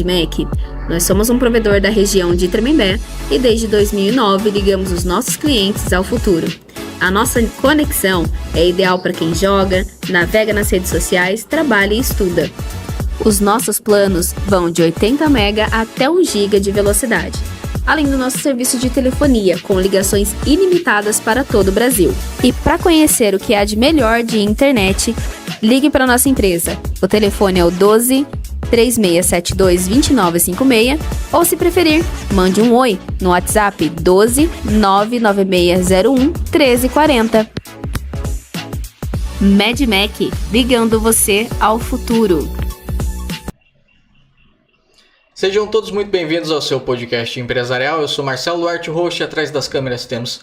MEC, nós somos um provedor da região de Tremembé e desde 2009 ligamos os nossos clientes ao futuro. A nossa conexão é ideal para quem joga, navega nas redes sociais, trabalha e estuda. Os nossos planos vão de 80 MB até 1 GB de velocidade, além do nosso serviço de telefonia, com ligações ilimitadas para todo o Brasil. E para conhecer o que há de melhor de internet, ligue para a nossa empresa. O telefone é o 12 3672 2956, ou se preferir, mande um oi no WhatsApp 12 99601 1340. MEdMec, ligando você ao futuro. Sejam todos muito bem-vindos ao seu podcast empresarial. Eu sou Marcelo Duarte, host. Atrás das câmeras temos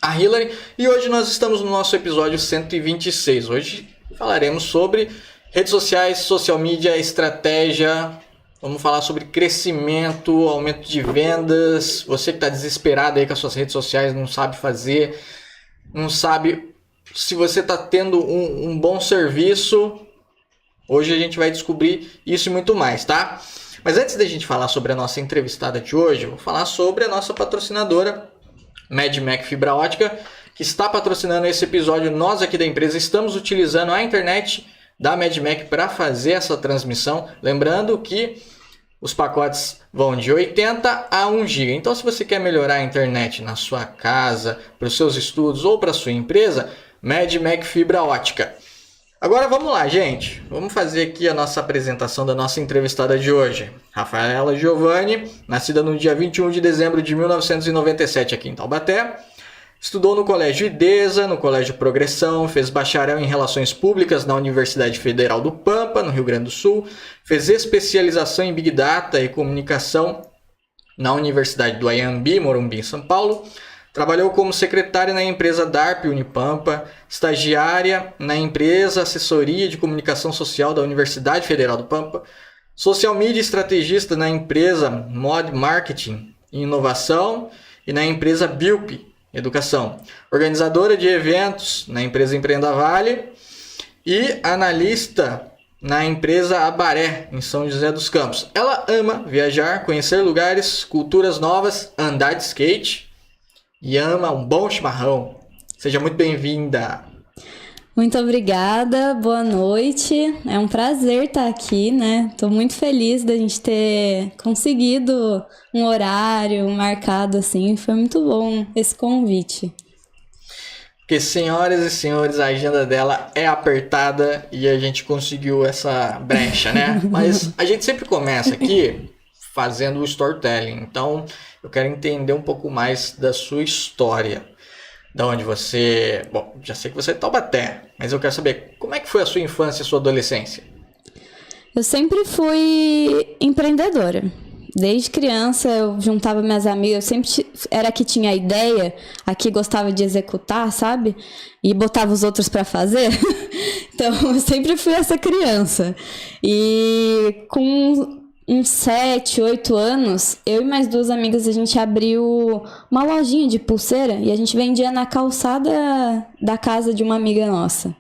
a Hillary e hoje nós estamos no nosso episódio 126. Hoje falaremos sobre redes sociais, social media, estratégia. Vamos falar sobre crescimento, aumento de vendas. Você que está desesperado aí com as suas redes sociais, não sabe fazer, não sabe se você está tendo um bom serviço. Hoje a gente vai descobrir isso e muito mais, tá? Mas antes da gente falar sobre a nossa entrevistada de hoje, eu vou falar sobre a nossa patrocinadora, MEdMec Fibra Ótica, que está patrocinando esse episódio. Nós aqui da empresa estamos utilizando a internet da MEdMec para fazer essa transmissão. Lembrando que os pacotes vão de 80 a 1 GB. Então, se você quer melhorar a internet na sua casa, para os seus estudos ou para a sua empresa, MEdMec Fibra Ótica. Agora vamos lá, gente. Vamos fazer aqui a nossa apresentação da nossa entrevistada de hoje. Rafaela Giovanni, nascida no dia 21 de dezembro de 1997 aqui em Taubaté. Estudou no Colégio IDESA, no Colégio Progressão, fez bacharel em Relações Públicas na Universidade Federal do Pampa, no Rio Grande do Sul. Fez especialização em Big Data e Comunicação na Universidade do Anhembi, Morumbi, em São Paulo. Trabalhou como secretária na empresa DARP Unipampa, estagiária na empresa Assessoria de Comunicação Social da Universidade Federal do Pampa, social media estrategista na empresa Mod Marketing e Inovação e na empresa Bilp Educação, organizadora de eventos na empresa Empreenda Vale e analista na empresa Abaré, em São José dos Campos. Ela ama viajar, conhecer lugares, culturas novas, andar de skate e ama um bom chimarrão. Seja muito bem-vinda. Muito obrigada, boa noite. É um prazer estar aqui, né? Tô muito feliz da gente ter conseguido um horário marcado assim. Foi muito bom esse convite. Porque, senhoras e senhores, a agenda dela é apertada e a gente conseguiu essa brecha, né? Mas a gente sempre começa aqui fazendo o storytelling. Então, eu quero entender um pouco mais da sua história. Da onde você... Bom, já sei que você é de Taubaté, mas eu quero saber como é que foi a sua infância e a sua adolescência? Eu sempre fui empreendedora. Desde criança eu juntava minhas amigas, eu sempre era a que tinha a ideia, a que gostava de executar, sabe? E botava os outros para fazer. Então, eu sempre fui essa criança. E com uns 7, 8 anos, eu e mais 2 amigas, a gente abriu uma lojinha de pulseira e a gente vendia na calçada da casa de uma amiga nossa.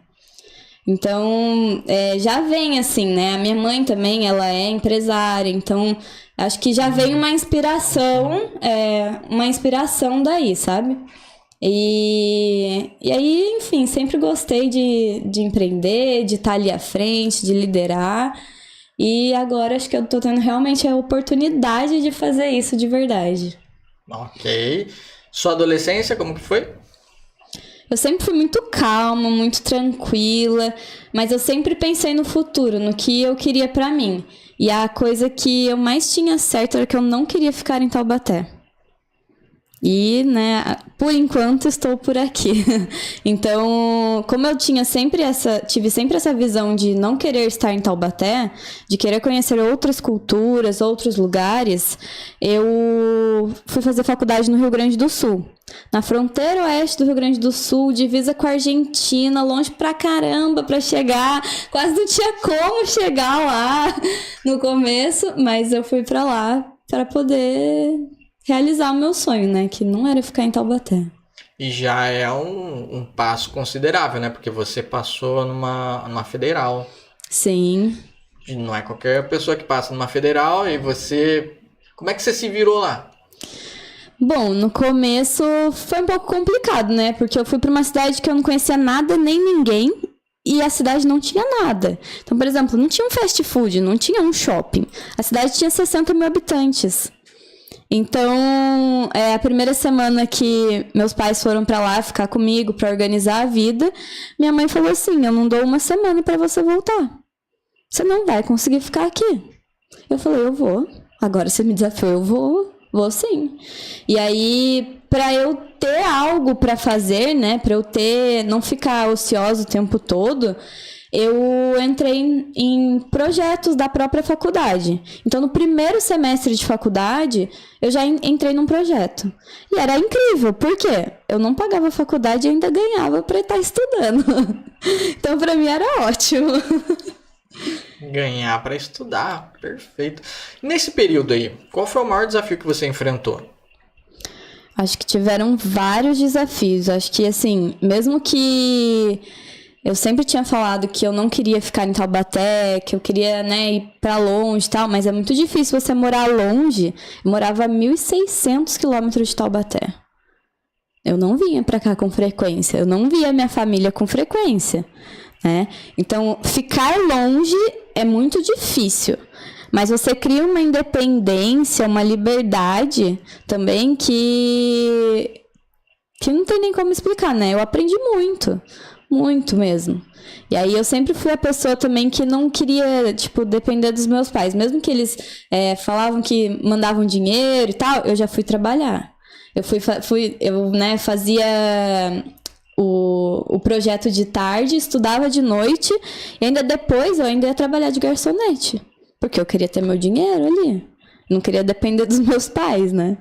Então, já vem assim, né? A minha mãe também, ela é empresária, então acho que já vem uma inspiração daí, sabe? E aí, enfim, sempre gostei de empreender, de estar ali à frente, de liderar. E agora acho que eu tô tendo realmente a oportunidade de fazer isso de verdade. Ok. Sua adolescência, como que foi? Eu sempre fui muito calma, muito tranquila, mas eu sempre pensei no futuro, no que eu queria pra mim. E a coisa que eu mais tinha certo era que eu não queria ficar em Taubaté. E, né, por enquanto estou por aqui. Então, como eu tive sempre essa visão de não querer estar em Taubaté, de querer conhecer outras culturas, outros lugares, eu fui fazer faculdade no Rio Grande do Sul. Na fronteira oeste do Rio Grande do Sul, divisa com a Argentina, longe pra caramba pra chegar. Quase não tinha como chegar lá no começo, mas eu fui pra lá para poder realizar o meu sonho, né? Que não era ficar em Taubaté. E já é um passo considerável, né? Porque você passou numa federal. Sim. Não é qualquer pessoa que passa numa federal e você... Como é que você se virou lá? Bom, no começo foi um pouco complicado, né? Porque eu fui para uma cidade que eu não conhecia nada nem ninguém e a cidade não tinha nada. Então, por exemplo, não tinha um fast food, não tinha um shopping. A cidade tinha 60 mil habitantes. Então, a primeira semana que meus pais foram para lá ficar comigo para organizar a vida, minha mãe falou assim: eu não dou uma semana para você voltar. Você não vai conseguir ficar aqui. Eu falei: eu vou. Agora você me desafiou, eu vou sim. E aí, para eu ter algo para fazer, né, para eu não ficar ociosa o tempo todo, eu entrei em projetos da própria faculdade. Então, no primeiro semestre de faculdade, eu já entrei num projeto. E era incrível, porque eu não pagava a faculdade e ainda ganhava para estar estudando. Então, para mim, era ótimo. Ganhar para estudar, perfeito. Nesse período aí, qual foi o maior desafio que você enfrentou? Acho que tiveram vários desafios. Acho que, assim, mesmo que eu sempre tinha falado que eu não queria ficar em Taubaté, que eu queria, né, ir pra longe e tal, mas é muito difícil você morar longe. Eu morava a 1.600 quilômetros de Taubaté. Eu não vinha pra cá com frequência, eu não via minha família com frequência, né? Então, ficar longe é muito difícil. Mas você cria uma independência, uma liberdade também que não tem nem como explicar, né? Eu aprendi muito mesmo. E aí eu sempre fui a pessoa também que não queria, tipo, depender dos meus pais. Mesmo que eles falavam que mandavam dinheiro e tal, eu já fui trabalhar. Eu fazia o projeto de tarde, estudava de noite e ainda depois eu ainda ia trabalhar de garçonete. Porque eu queria ter meu dinheiro ali. Não queria depender dos meus pais, né?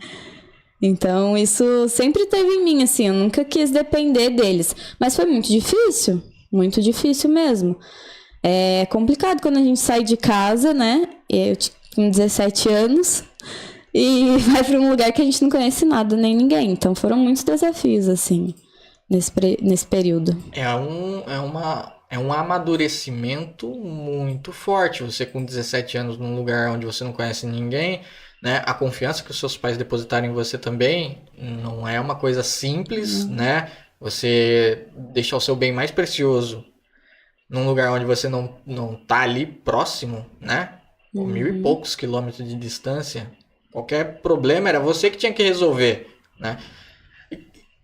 Então, isso sempre teve em mim, assim. Eu nunca quis depender deles. Mas foi muito difícil mesmo. É complicado quando a gente sai de casa, né? Eu tinha 17 anos e vai para um lugar que a gente não conhece nada, nem ninguém. Então, foram muitos desafios, assim, nesse período. É um amadurecimento muito forte. Você com 17 anos num lugar onde você não conhece ninguém, né? A confiança que os seus pais depositaram em você também não é uma coisa simples, né? Você deixar o seu bem mais precioso num lugar onde você não tá ali próximo, né? 1.000 e poucos quilômetros de distância. Qualquer problema era você que tinha que resolver, né?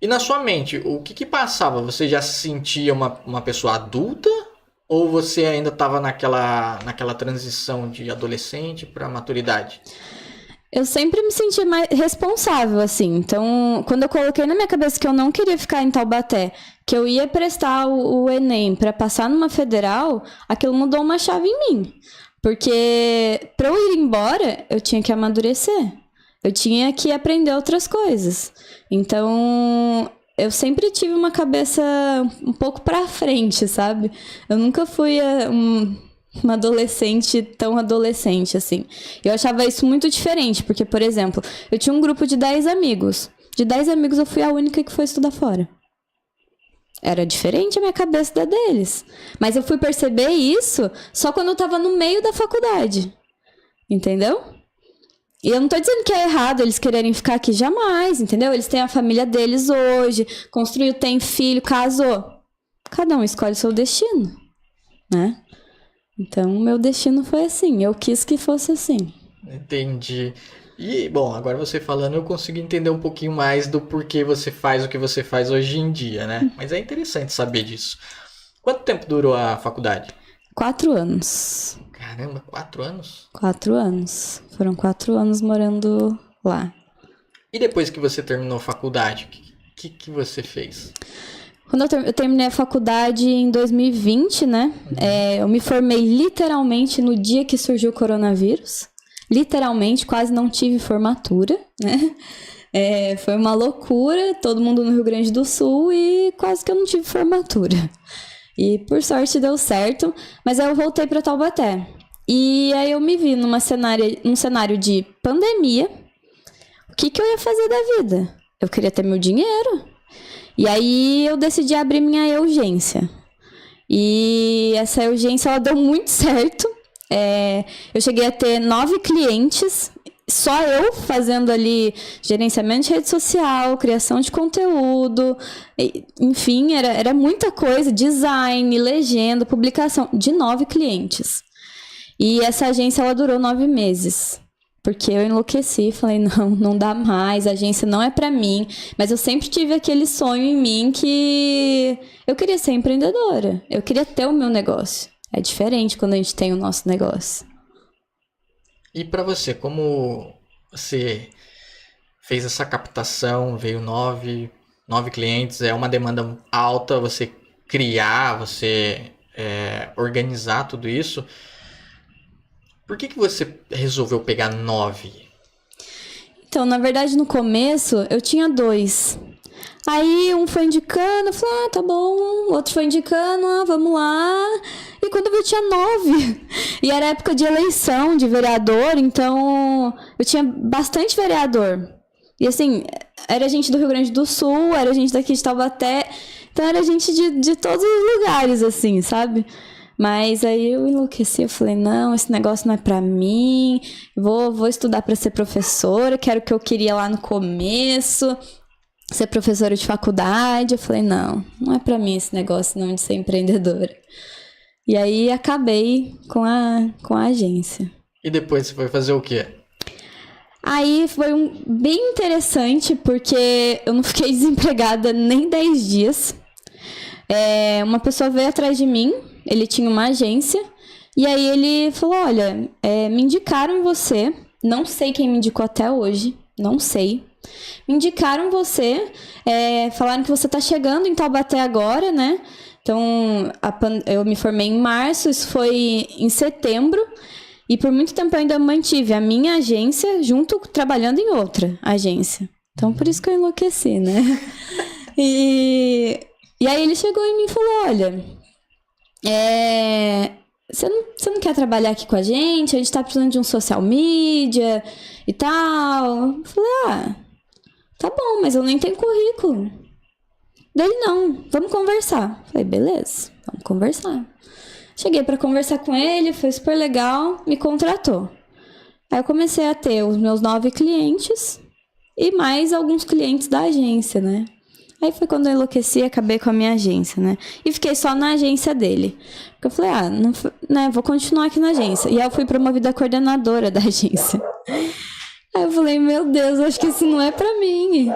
E na sua mente, o que passava? Você já se sentia uma pessoa adulta? Ou você ainda estava naquela transição de adolescente para maturidade? Eu sempre me senti mais responsável, assim. Então, quando eu coloquei na minha cabeça que eu não queria ficar em Taubaté, que eu ia prestar o Enem para passar numa federal, aquilo mudou uma chave em mim. Porque para eu ir embora, eu tinha que amadurecer. Eu tinha que aprender outras coisas. Então, eu sempre tive uma cabeça um pouco pra frente, sabe? Eu nunca fui uma adolescente tão adolescente, assim. Eu achava isso muito diferente, porque, por exemplo, eu tinha um grupo de 10 amigos. De 10 amigos, eu fui a única que foi estudar fora. Era diferente a minha cabeça da deles. Mas eu fui perceber isso só quando eu tava no meio da faculdade. Entendeu? E eu não tô dizendo que é errado eles quererem ficar aqui, jamais, entendeu? Eles têm a família deles hoje, construiu, tem filho, casou. Cada um escolhe seu destino, né? Então, o meu destino foi assim, eu quis que fosse assim. Entendi. E, bom, agora você falando, eu consigo entender um pouquinho mais do porquê você faz o que você faz hoje em dia, né? Mas é interessante saber disso. Quanto tempo durou a faculdade? 4 anos. Caramba, 4 anos? 4 anos. Foram 4 anos morando lá. E depois que você terminou a faculdade, o que você fez? Quando eu terminei a faculdade em 2020, né? Eu me formei literalmente no dia que surgiu o coronavírus. Literalmente, quase não tive formatura, né? Foi uma loucura, todo mundo no Rio Grande do Sul e quase que eu não tive formatura. E por sorte deu certo, mas aí eu voltei para Taubaté. E aí eu me vi num cenário de pandemia. O que eu ia fazer da vida? Eu queria ter meu dinheiro. E aí eu decidi abrir minha urgência. E essa urgência, ela deu muito certo. eu cheguei a ter 9 clientes, só eu fazendo ali gerenciamento de rede social, criação de conteúdo, enfim, era muita coisa, design, legenda, publicação, de 9 clientes. E essa agência, ela durou 9 meses. Porque eu enlouqueci, falei, não dá mais, a agência não é pra mim. Mas eu sempre tive aquele sonho em mim que eu queria ser empreendedora. Eu queria ter o meu negócio. É diferente quando a gente tem o nosso negócio. E pra você, como você fez essa captação, veio 9 clientes, é uma demanda alta, você criar, você organizar tudo isso. Por que você resolveu pegar 9? Então, na verdade, no começo, eu tinha 2. Aí, um foi indicando, eu falei, tá bom. O outro foi indicando, vamos lá. E quando eu vi, eu tinha 9. E era época de eleição, de vereador, então eu tinha bastante vereador. E assim, era gente do Rio Grande do Sul, era gente daqui de Taubaté. Então, era gente de todos os lugares, assim, sabe? Mas aí eu enlouqueci, eu falei, não, esse negócio não é pra mim, vou estudar pra ser professora, que era o que eu queria lá no começo, ser professora de faculdade. Eu falei, não é pra mim esse negócio não de ser empreendedora. E aí acabei com a agência. E depois você foi fazer o quê? Aí foi bem interessante, porque eu não fiquei desempregada nem 10 dias. Uma pessoa veio atrás de mim, ele tinha uma agência, e aí ele falou, olha, me indicaram você, não sei quem me indicou até hoje, não sei. Me indicaram você, falaram que você tá chegando em Taubaté agora, né? Então, eu me formei em março, isso foi em setembro, e por muito tempo eu ainda mantive a minha agência trabalhando em outra agência. Então, por isso que eu enlouqueci, né? E aí ele chegou em mim e falou, olha, você não quer trabalhar aqui com a gente tá precisando de um social media e tal. Eu falei, tá bom, mas eu nem tenho currículo. Dele, não, vamos conversar. Eu falei, beleza, vamos conversar. Cheguei pra conversar com ele, foi super legal, me contratou. Aí eu comecei a ter os meus 9 clientes e mais alguns clientes da agência, né? Aí foi quando eu enlouqueci e acabei com a minha agência, né? E fiquei só na agência dele. Porque eu falei, vou continuar aqui na agência. E aí eu fui promovida a coordenadora da agência. Aí eu falei, meu Deus, acho que isso não é pra mim.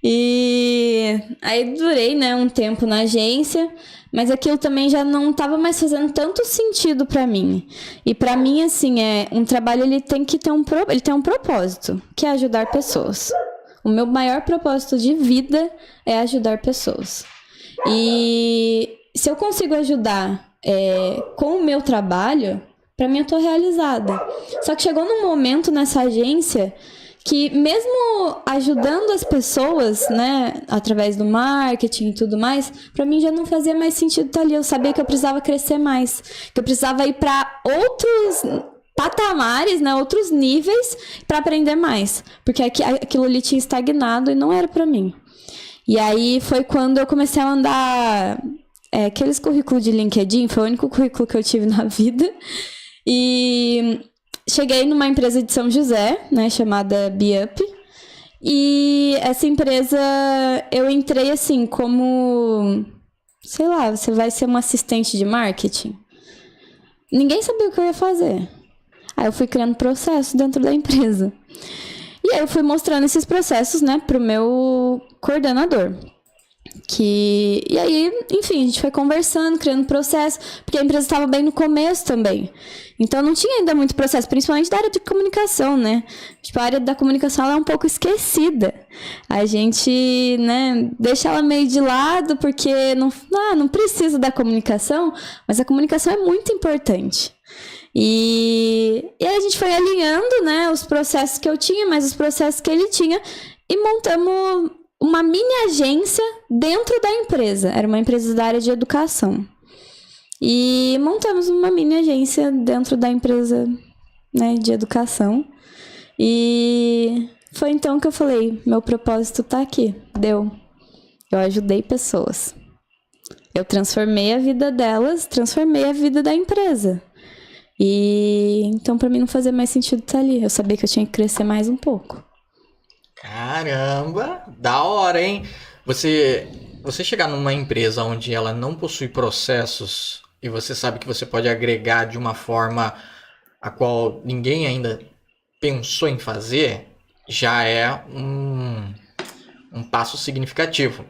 E aí durei, né, um tempo na agência, mas aquilo também já não estava mais fazendo tanto sentido pra mim. E pra mim, assim, um trabalho, ele tem que ter ele tem um propósito, que é ajudar pessoas. O meu maior propósito de vida é ajudar pessoas. E se eu consigo ajudar com o meu trabalho, pra mim eu tô realizada. Só que chegou num momento nessa agência que mesmo ajudando as pessoas, né, através do marketing e tudo mais, pra mim já não fazia mais sentido estar ali. Eu sabia que eu precisava crescer mais, que eu precisava ir pra outros patamares, né, outros níveis para aprender mais, porque aquilo ali tinha estagnado e não era para mim. E aí foi quando eu comecei a mandar aqueles currículos de LinkedIn, foi o único currículo que eu tive na vida, e cheguei numa empresa de São José, né, chamada BeUp, e essa empresa eu entrei assim como, sei lá, você vai ser uma assistente de marketing. Ninguém sabia o que eu ia fazer. Aí eu fui criando processos dentro da empresa. E aí eu fui mostrando esses processos, né, pro meu coordenador. E aí, enfim, a gente foi conversando, criando processo, porque a empresa estava bem no começo também. Então não tinha ainda muito processo, principalmente da área de comunicação, né? Tipo, a área da comunicação ela é um pouco esquecida. A gente, né, deixa ela meio de lado porque não precisa da comunicação, mas a comunicação é muito importante. E aí a gente foi alinhando, né, os processos que eu tinha, mais os processos que ele tinha, e montamos uma mini agência dentro da empresa. Era uma empresa da área de educação. E montamos uma mini agência dentro da empresa, né, de educação. E foi então que eu falei, meu propósito tá aqui, deu. Eu ajudei pessoas. Eu transformei a vida delas, transformei a vida da empresa. E então pra mim não fazia mais sentido estar ali. Eu sabia que eu tinha que crescer mais um pouco. Caramba, da hora, hein? Você chegar numa empresa onde ela não possui processos e você sabe que você pode agregar de uma forma a qual ninguém ainda pensou em fazer, já é um passo significativo.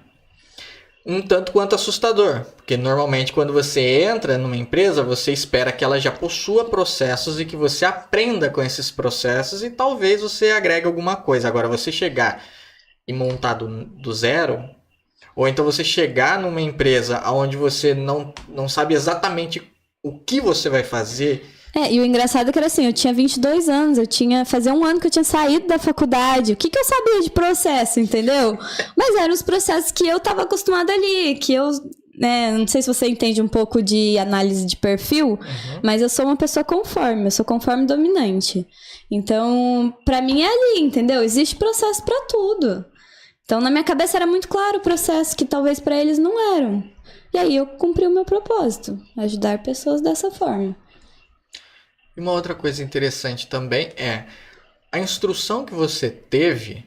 Um tanto quanto assustador, porque normalmente quando você entra numa empresa, você espera que ela já possua processos e que você aprenda com esses processos e talvez você agregue alguma coisa. Agora, você chegar e montar do zero, ou então você chegar numa empresa onde você não sabe exatamente o que você vai fazer. E o engraçado é que era assim, eu tinha 22 anos, fazia um ano que eu tinha saído da faculdade. O que eu sabia de processo, entendeu? Mas eram os processos que eu tava acostumada ali, que eu, né, não sei se você entende um pouco de análise de perfil, mas eu sou uma pessoa conforme, eu sou conforme dominante. Então, pra mim é ali, entendeu? Existe processo pra tudo. Então, na minha cabeça era muito claro o processo, que talvez pra eles não eram. E aí eu cumpri o meu propósito, ajudar pessoas dessa forma. E uma outra coisa interessante também é a instrução que você teve,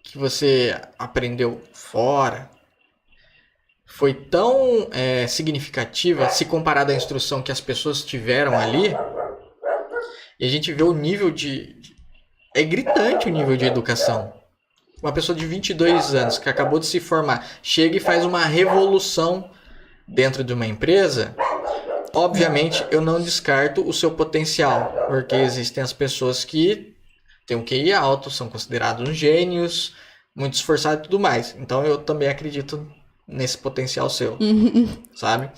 que você aprendeu fora, foi tão significativa se comparada à instrução que as pessoas tiveram ali. E a gente vê o nível é gritante o nível de educação. Uma pessoa de 22 anos que acabou de se formar, chega e faz uma revolução dentro de uma empresa. Obviamente, eu não descarto o seu potencial, porque existem as pessoas que têm um QI alto, são considerados gênios, muito esforçados e tudo mais. Então, eu também acredito nesse potencial seu, sabe?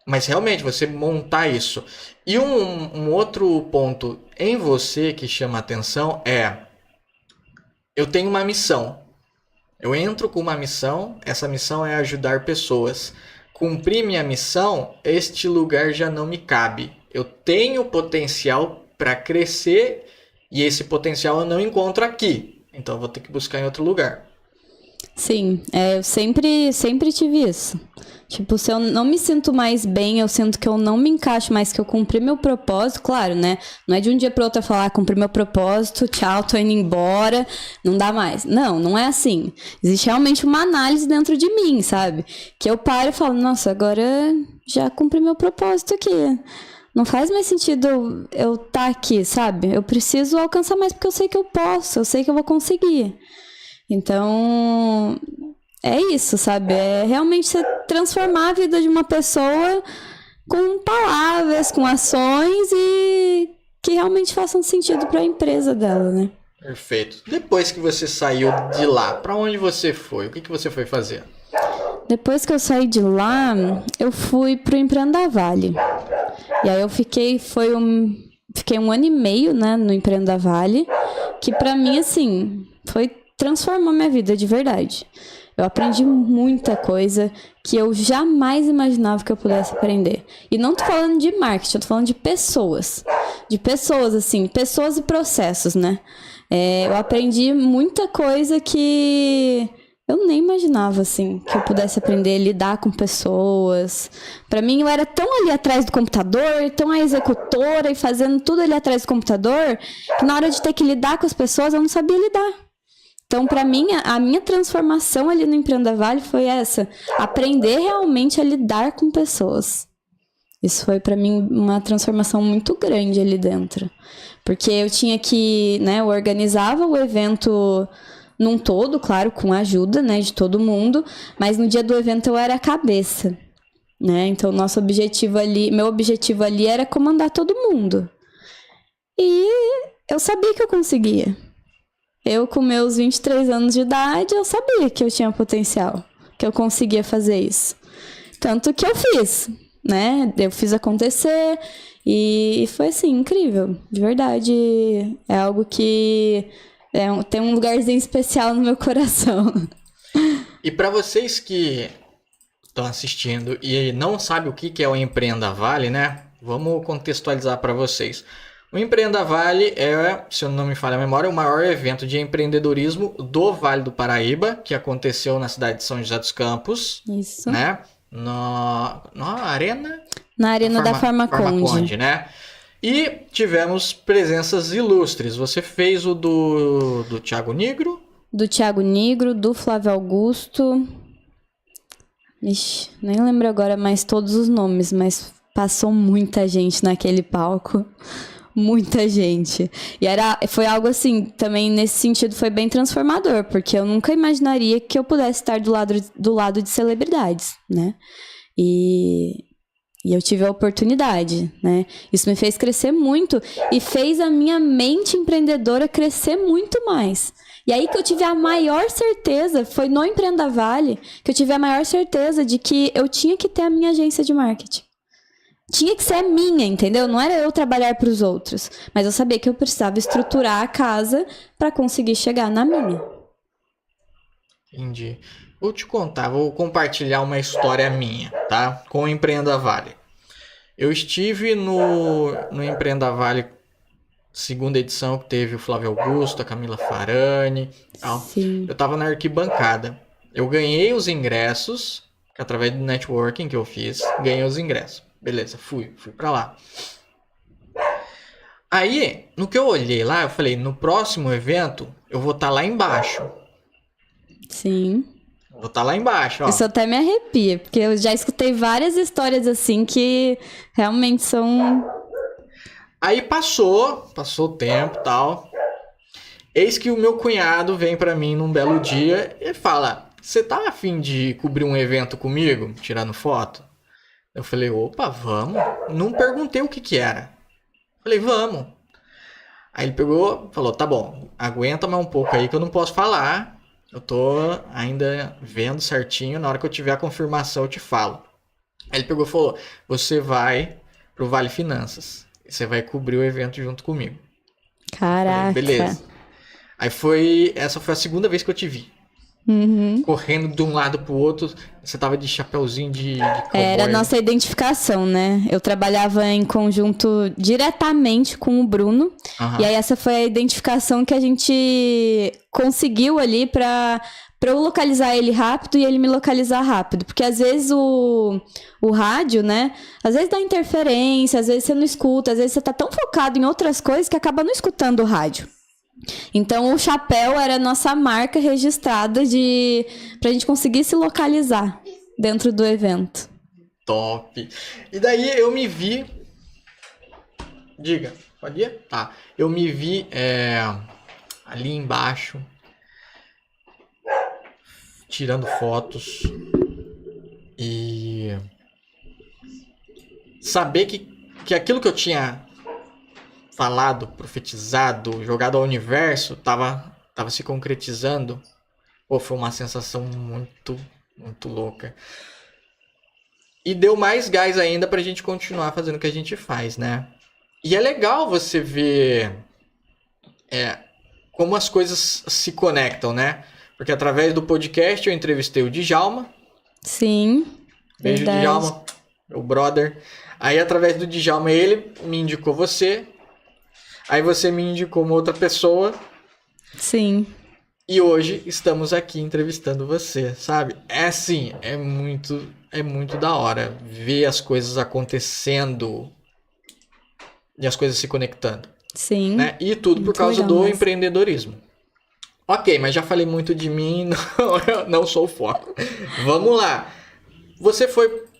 Mas, realmente, você montar isso. E um outro ponto em você que chama a atenção é: eu tenho uma missão. Eu entro com uma missão, essa missão é ajudar pessoas. Cumprir minha missão, este lugar já não me cabe. Eu tenho potencial para crescer e esse potencial eu não encontro aqui. Então eu vou ter que buscar em outro lugar. Sim, eu sempre tive isso. Tipo, se eu não me sinto mais bem, eu sinto que eu não me encaixo mais, que eu cumpri meu propósito, claro, né? Não é de um dia pro outro eu falar, cumpri meu propósito, tchau, tô indo embora, não dá mais. Não é assim. Existe realmente uma análise dentro de mim, sabe? Que eu paro e falo, nossa, agora já cumpri meu propósito aqui. Não faz mais sentido eu estar aqui, sabe? Eu preciso alcançar mais porque eu sei que eu posso, eu sei que eu vou conseguir. Então, é isso, sabe? É realmente você transformar a vida de uma pessoa com palavras, com ações e que realmente façam sentido para a empresa dela, né? Perfeito. Depois que você saiu de lá, para onde você foi? O que você foi fazer? Depois que eu saí de lá, eu fui pro Empreenda Vale. E aí eu fiquei um ano e meio, né, no Empreenda Vale, que pra mim, assim, transformou minha vida de verdade. Eu aprendi muita coisa que eu jamais imaginava que eu pudesse aprender. E não tô falando de marketing, eu tô falando de pessoas. De pessoas, assim, pessoas e processos, né? Eu aprendi muita coisa que eu nem imaginava, assim, que eu pudesse aprender a lidar com pessoas. Pra mim, eu era tão ali atrás do computador, tão a executora e fazendo tudo ali atrás do computador, que na hora de ter que lidar com as pessoas, eu não sabia lidar. Então, pra mim, a minha transformação ali no Empreenda Vale foi essa. Aprender realmente a lidar com pessoas. Isso foi pra mim uma transformação muito grande ali dentro. Porque eu tinha que, né, eu organizava o evento num todo, claro, com a ajuda, né, de todo mundo, mas no dia do evento eu era a cabeça, né? Então, meu objetivo ali era comandar todo mundo. E eu sabia que eu conseguia. Eu, com meus 23 anos de idade, eu sabia que eu tinha potencial, que eu conseguia fazer isso. Tanto que eu fiz, né? Eu fiz acontecer e foi, assim, incrível. De verdade, é algo que tem um lugarzinho especial no meu coração. E para vocês que estão assistindo e não sabem o que é o Empreenda Vale, né? Vamos contextualizar para vocês. O Empreenda Vale é, se eu não me falha a memória, o maior evento de empreendedorismo do Vale do Paraíba, que aconteceu na cidade de São José dos Campos. Isso. Né? na Arena... Na Arena da Farmaconde, né? E tivemos presenças ilustres. Você fez o do Thiago Nigro? Do Thiago Nigro, do Flávio Augusto. Ixi, nem lembro agora mais todos os nomes, mas passou muita gente naquele palco. Muita gente. E foi algo assim, também nesse sentido foi bem transformador, porque eu nunca imaginaria que eu pudesse estar do lado de celebridades, né? E eu tive a oportunidade, né? Isso me fez crescer muito e fez a minha mente empreendedora crescer muito mais. E aí que eu tive a maior certeza, foi no Empreenda Vale, que eu tive a maior certeza de que eu tinha que ter a minha agência de marketing. Tinha que ser minha, entendeu? Não era eu trabalhar para os outros. Mas eu sabia que eu precisava estruturar a casa para conseguir chegar na minha. Entendi. Vou te contar, vou compartilhar uma história minha, tá? Com o Empreenda Vale. Eu estive no Empreenda Vale, segunda edição, que teve o Flávio Augusto, a Camila Farani e tal. Sim. Eu tava na arquibancada. Eu ganhei os ingressos, através do networking que eu fiz, ganhei os ingressos. Beleza, fui pra lá. Aí, no que eu olhei lá, eu falei, no próximo evento, eu vou estar lá embaixo. Sim. Vou estar lá embaixo, ó. Isso até me arrepia, porque eu já escutei várias histórias assim que realmente são... Aí passou o tempo e tal. Eis que o meu cunhado vem pra mim num belo dia e fala, você tá afim de cobrir um evento comigo, tirando foto? Eu falei, opa, vamos. Não perguntei o que era. Falei, vamos. Aí ele pegou, falou, tá bom, aguenta mais um pouco aí que eu não posso falar. Eu tô ainda vendo certinho, na hora que eu tiver a confirmação eu te falo. Aí ele pegou e falou, você vai pro Vale Finanças. Você vai cobrir o evento junto comigo. Caraca. Falei, beleza. Aí essa foi a segunda vez que eu te vi. Uhum. Correndo de um lado pro outro, você tava de chapeuzinho de cowboy. Era a nossa identificação, né? Eu trabalhava em conjunto diretamente com o Bruno. Uhum. E aí essa foi a identificação que a gente conseguiu ali pra eu localizar ele rápido e ele me localizar rápido. Porque às vezes o rádio, né? Às vezes dá interferência, às vezes você não escuta, às vezes você tá tão focado em outras coisas que acaba não escutando o rádio. Então o chapéu era a nossa marca registrada pra gente conseguir se localizar dentro do evento. Top. E daí eu me vi... Diga, pode ir? Tá. Eu me vi ali embaixo, tirando fotos e saber que aquilo que eu tinha falado, profetizado, jogado ao universo, tava se concretizando. Pô, foi uma sensação muito, muito louca. E deu mais gás ainda pra gente continuar fazendo o que a gente faz, né? E é legal você ver como as coisas se conectam, né? Porque através do podcast eu entrevistei o Djalma. Sim, Beijo, verdade. Djalma, meu brother. Aí através do Djalma ele me indicou você. Aí você me indicou uma outra pessoa. Sim. E hoje estamos aqui entrevistando você, sabe? É assim, é muito da hora ver as coisas acontecendo e as coisas se conectando. Sim. Né? E tudo por causa do empreendedorismo. Ok, mas já falei muito de mim, não sou o foco. Vamos lá. Você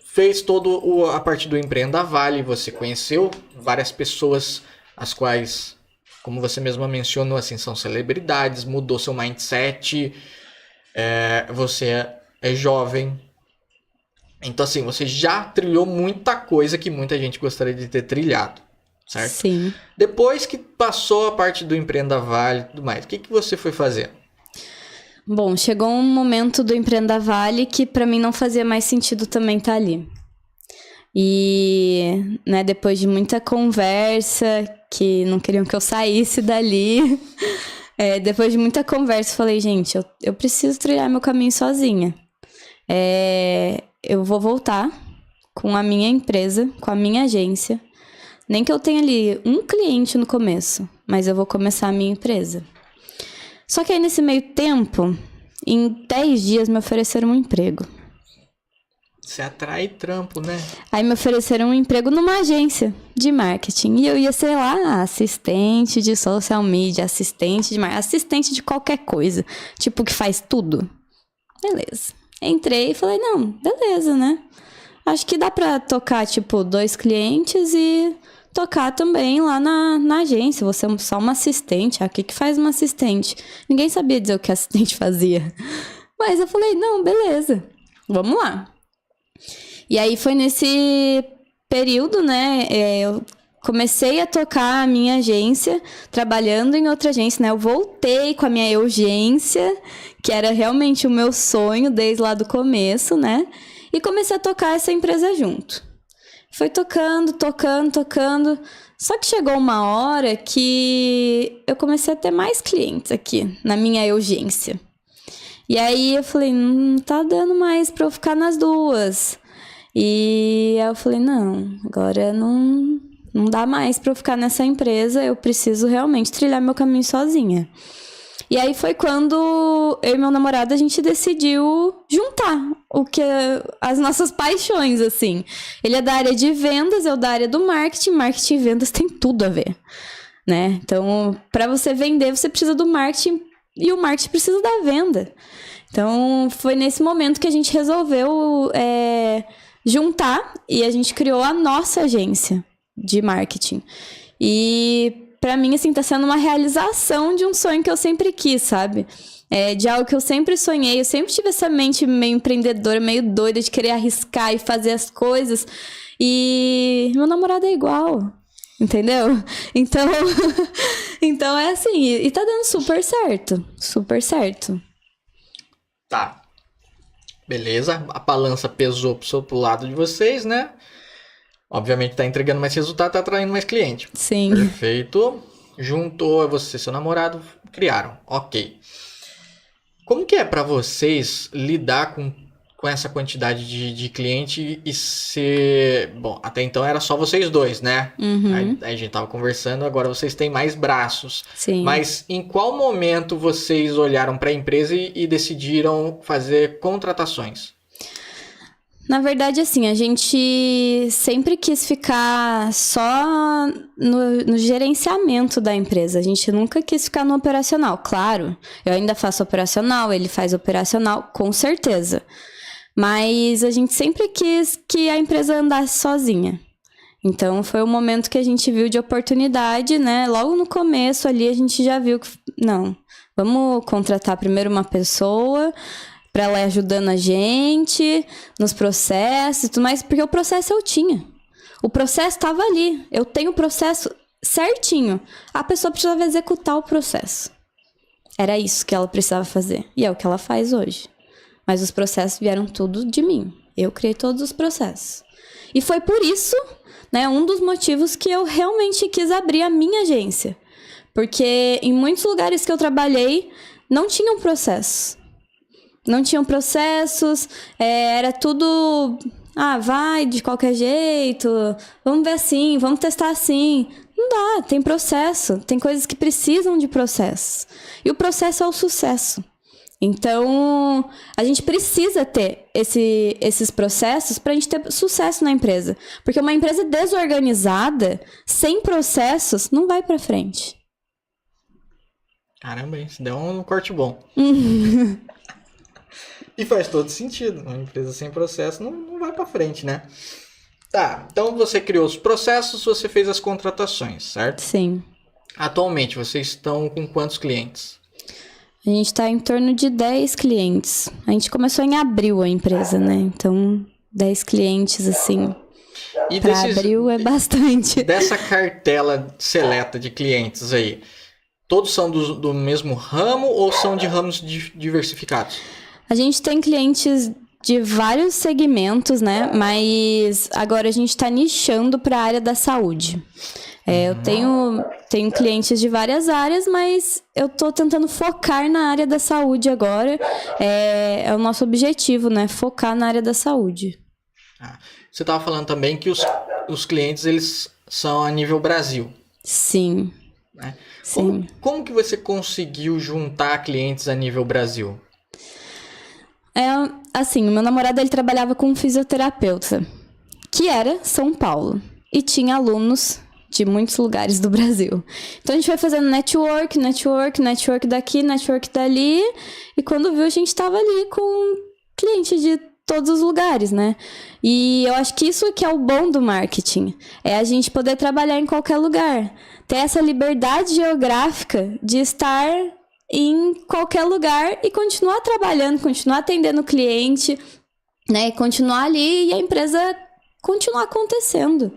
fez todo a parte do Empreenda Vale, você conheceu várias pessoas, as quais, como você mesma mencionou, assim, são celebridades, mudou seu mindset, você é jovem. Então, assim, você já trilhou muita coisa que muita gente gostaria de ter trilhado, certo? Sim. Depois que passou a parte do Empreenda Vale e tudo mais, o que você foi fazer? Bom, chegou um momento do Empreenda Vale que pra mim não fazia mais sentido também estar ali. E, né, depois de muita conversa, que não queriam que eu saísse dali, depois de muita conversa, eu falei, gente, eu preciso trilhar meu caminho sozinha. Eu vou voltar com a minha empresa, com a minha agência. Nem que eu tenha ali um cliente no começo, mas eu vou começar a minha empresa. Só que aí nesse meio tempo, em 10 dias me ofereceram um emprego. Você atrai trampo, né? Aí me ofereceram um emprego numa agência de marketing. E eu ia ser lá, assistente de social media, assistente de marketing, assistente de qualquer coisa. Tipo, que faz tudo. Beleza. Entrei e falei, não, beleza, né? Acho que dá pra tocar, tipo, 2 clientes e tocar também lá na agência. Você é só uma assistente. O que faz uma assistente? Ninguém sabia dizer o que a assistente fazia. Mas eu falei, não, beleza. Vamos lá. E aí foi nesse período, né, eu comecei a tocar a minha agência, trabalhando em outra agência, né, eu voltei com a minha Eugência, que era realmente o meu sonho desde lá do começo, né, e comecei a tocar essa empresa junto. Foi tocando, só que chegou uma hora que eu comecei a ter mais clientes aqui, na minha Eugência. E aí eu falei, não tá dando mais pra eu ficar nas duas. E aí eu falei, não, agora não dá mais pra eu ficar nessa empresa, eu preciso realmente trilhar meu caminho sozinha. E aí foi quando eu e meu namorado, a gente decidiu juntar as nossas paixões, assim. Ele é da área de vendas, eu da área do marketing. Marketing e vendas tem tudo a ver, né? Então, pra você vender, você precisa do marketing e o marketing precisa da venda. Então, foi nesse momento que a gente resolveu juntar e a gente criou a nossa agência de marketing. E pra mim, assim, tá sendo uma realização de um sonho que eu sempre quis, sabe? De algo que eu sempre sonhei. Eu sempre tive essa mente meio empreendedora, meio doida de querer arriscar e fazer as coisas. E meu namorado é igual, entendeu? Então é assim, e tá dando super certo. Super certo. Tá. Beleza, a balança pesou pro lado de vocês, né? Obviamente tá entregando mais resultado, tá atraindo mais cliente. Sim. Perfeito. Juntou você e seu namorado, criaram. Ok. Como que é pra vocês lidar com essa quantidade de cliente e ser... Bom, até então era só vocês dois, né? Uhum. Aí a gente tava conversando, agora vocês têm mais braços. Sim. Mas em qual momento vocês olharam pra empresa e decidiram fazer contratações? Na verdade, assim, a gente sempre quis ficar só no gerenciamento da empresa. A gente nunca quis ficar no operacional. Claro, eu ainda faço operacional, ele faz operacional, com certeza. Mas a gente sempre quis que a empresa andasse sozinha. Então, foi o momento que a gente viu de oportunidade, né? Logo no começo ali, a gente já viu que, não, vamos contratar primeiro uma pessoa para ela ir ajudando a gente nos processos e tudo mais, porque o processo eu tinha. O processo estava ali. Eu tenho o processo certinho. A pessoa precisava executar o processo. Era isso que ela precisava fazer. E é o que ela faz hoje. Mas os processos vieram tudo de mim. Eu criei todos os processos. E foi por isso, né, um dos motivos que eu realmente quis abrir a minha agência. Porque em muitos lugares que eu trabalhei, não tinham processos. Não tinham processos, era tudo... vai de qualquer jeito, vamos ver assim, vamos testar assim. Não dá, tem processo, tem coisas que precisam de processo. E o processo é o sucesso. Então, a gente precisa ter esses processos para a gente ter sucesso na empresa. Porque uma empresa desorganizada, sem processos, não vai para frente. Caramba, isso deu um corte bom. E faz todo sentido. Uma empresa sem processo não vai para frente, né? Tá, então você criou os processos, você fez as contratações, certo? Sim. Atualmente, vocês estão com quantos clientes? A gente está em torno de 10 clientes. A gente começou em abril a empresa, né? Então, 10 clientes, assim, para abril é bastante. Dessa cartela seleta de clientes aí, todos são do mesmo ramo ou são de ramos diversificados? A gente tem clientes de vários segmentos, né? Mas agora a gente está nichando para a área da saúde. Eu tenho clientes de várias áreas, mas eu tô tentando focar na área da saúde agora. É o nosso objetivo, né? Focar na área da saúde. Você estava falando também que os clientes, eles são a nível Brasil. Sim. Né? Sim. Como que você conseguiu juntar clientes a nível Brasil? Assim, o meu namorado, ele trabalhava com um fisioterapeuta, que era São Paulo, e tinha alunos de muitos lugares do Brasil. Então, a gente foi fazendo network daqui, network dali, e quando viu, a gente tava ali com cliente de todos os lugares, né? E eu acho que isso que é o bom do marketing, é a gente poder trabalhar em qualquer lugar, ter essa liberdade geográfica de estar em qualquer lugar e continuar trabalhando, continuar atendendo o cliente, né? E continuar ali e a empresa continuar acontecendo.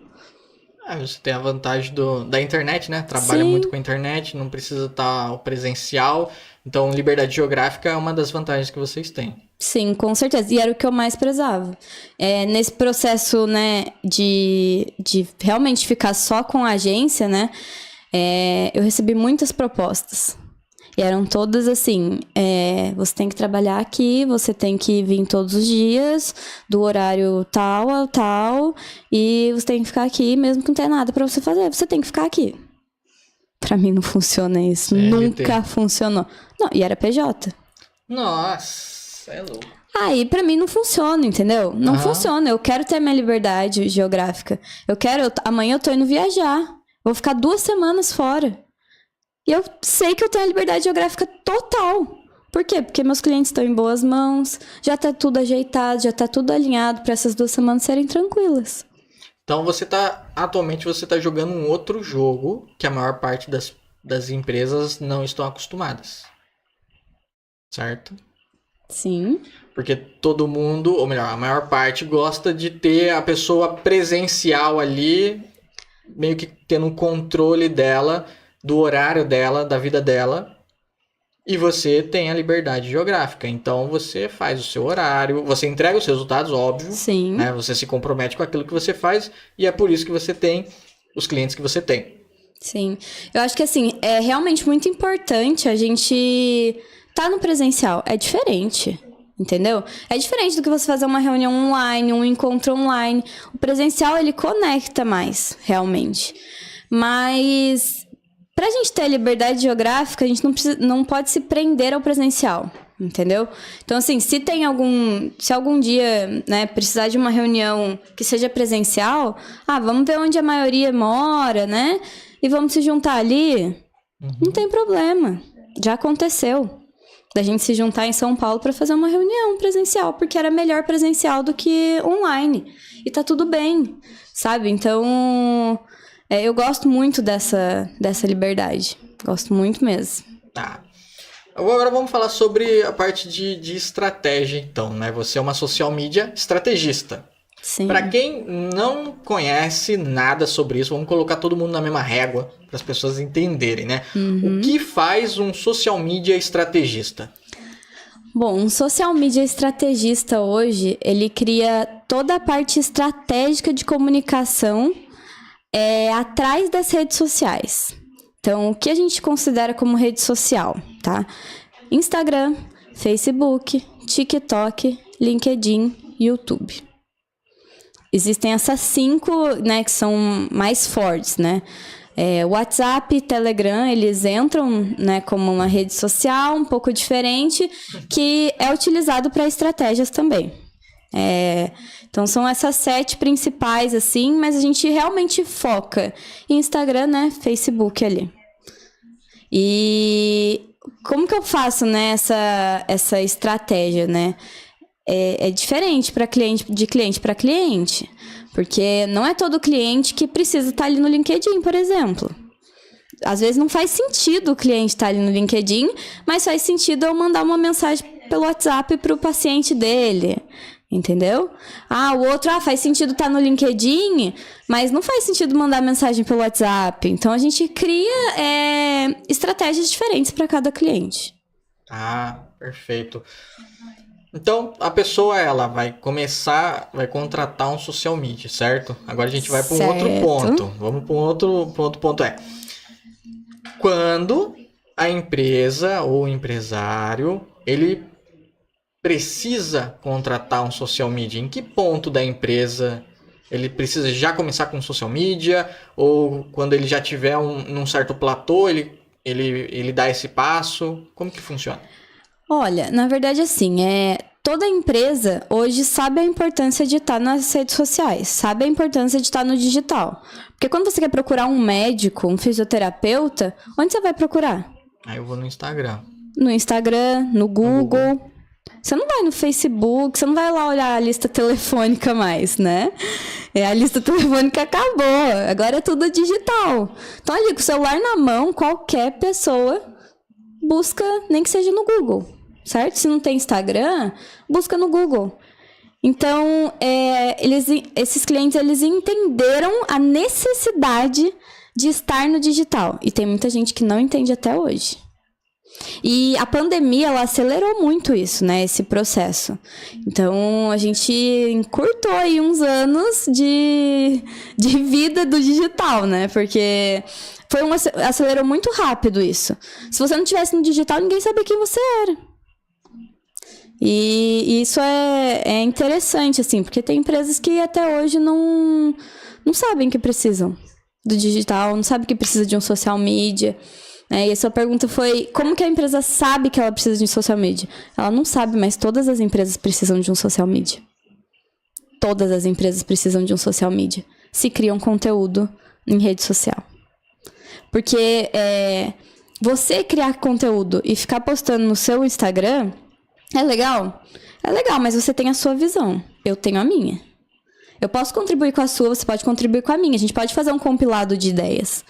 Você tem a vantagem da internet, né? Trabalha Sim. muito com a internet, não precisa estar presencial. Então, liberdade geográfica é uma das vantagens que vocês têm. Sim, com certeza. E era o que eu mais prezava. Nesse processo, né, de realmente ficar só com a agência, né, eu recebi muitas propostas. E eram todas assim, você tem que trabalhar aqui, você tem que vir todos os dias, do horário tal ao tal, e você tem que ficar aqui, mesmo que não tenha nada pra você fazer, você tem que ficar aqui. Pra mim não funciona isso, nunca funcionou. Não, e era PJ. Nossa, é louco. Aí pra mim não funciona, entendeu? Não funciona, eu quero ter minha liberdade geográfica. Amanhã eu tô indo viajar, vou ficar 2 semanas fora. E eu sei que eu tenho a liberdade geográfica total. Por quê? Porque meus clientes estão em boas mãos, já tá tudo ajeitado, já tá tudo alinhado para essas 2 semanas serem tranquilas. Então atualmente você tá jogando um outro jogo que a maior parte das empresas não estão acostumadas. Certo? Sim. Porque todo mundo, ou melhor, a maior parte gosta de ter a pessoa presencial ali, meio que tendo um controle dela, do horário dela, da vida dela, e você tem a liberdade geográfica. Então você faz o seu horário, você entrega os resultados, óbvio. Sim. Né? Você se compromete com aquilo que você faz, e é por isso que você tem os clientes que você tem. Sim. Eu acho que assim, é realmente muito importante a gente tá no presencial. É diferente. Entendeu? É diferente do que você fazer uma reunião online, um encontro online. O presencial, ele conecta mais, realmente. Mas pra gente ter a liberdade geográfica, a gente não pode se prender ao presencial, entendeu? Então, assim, se algum dia, né, precisar de uma reunião que seja presencial, vamos ver onde a maioria mora, né? E vamos se juntar ali. Não tem problema. Já aconteceu da gente se juntar em São Paulo para fazer uma reunião presencial, porque era melhor presencial do que online. E tá tudo bem, sabe? Então, eu gosto muito dessa liberdade. Gosto muito mesmo. Tá. Agora vamos falar sobre a parte de estratégia, então, né? Você é uma social media estrategista. Sim. Para quem não conhece nada sobre isso, vamos colocar todo mundo na mesma régua para as pessoas entenderem, né? O que faz um social media estrategista? Bom, um social media estrategista hoje, ele cria toda a parte estratégica de comunicação atrás das redes sociais. Então, o que a gente considera como rede social, tá? Instagram, Facebook, TikTok, LinkedIn, YouTube. Existem essas 5, né, que são mais fortes, né? WhatsApp e Telegram, eles entram, né, como uma rede social um pouco diferente, que é utilizado para estratégias também. Então, são essas 7 principais, assim, mas a gente realmente foca em Instagram, né, Facebook ali. E como que eu faço, né, essa estratégia, né? É diferente de cliente para cliente, porque não é todo cliente que precisa estar ali no LinkedIn, por exemplo. Às vezes não faz sentido o cliente estar ali no LinkedIn, mas faz sentido eu mandar uma mensagem pelo WhatsApp para o paciente dele, entendeu? O outro, faz sentido estar no LinkedIn, mas não faz sentido mandar mensagem pelo WhatsApp. Então, a gente cria estratégias diferentes para cada cliente. Perfeito. Então, a pessoa, ela vai contratar um social media, certo? Agora a gente vai para um outro ponto. Vamos para um outro ponto. Quando a empresa ou o empresário, ele precisa contratar um social media, em que ponto da empresa ele precisa já começar com social media? Ou quando ele já tiver num certo platô, ele dá esse passo? Como que funciona? Olha, na verdade, assim, toda empresa hoje sabe a importância de estar nas redes sociais, sabe a importância de estar no digital. Porque quando você quer procurar um médico, um fisioterapeuta, onde você vai procurar? Aí eu vou no Instagram. No Instagram, no Google. Você não vai no Facebook, você não vai lá olhar a lista telefônica mais, né? A lista telefônica acabou, agora é tudo digital. Então, ali, com o celular na mão, qualquer pessoa busca, nem que seja no Google, certo? Se não tem Instagram, busca no Google. Então, esses clientes, eles entenderam a necessidade de estar no digital. E tem muita gente que não entende até hoje. E a pandemia, ela acelerou muito isso, né? Esse processo. Então, a gente encurtou aí uns anos de vida do digital, né? Porque acelerou muito rápido isso. Se você não tivesse no digital, ninguém sabia quem você era. E isso é interessante, assim, porque tem empresas que até hoje não sabem que precisam do digital, não sabem que precisa de um social media. E a sua pergunta foi, como que a empresa sabe que ela precisa de um social media? Ela não sabe, mas todas as empresas precisam de um social media. Todas as empresas precisam de um social media. Se criam conteúdo em rede social. Porque você criar conteúdo e ficar postando no seu Instagram é legal? É legal, mas você tem a sua visão. Eu tenho a minha. Eu posso contribuir com a sua, você pode contribuir com a minha. A gente pode fazer um compilado de ideias.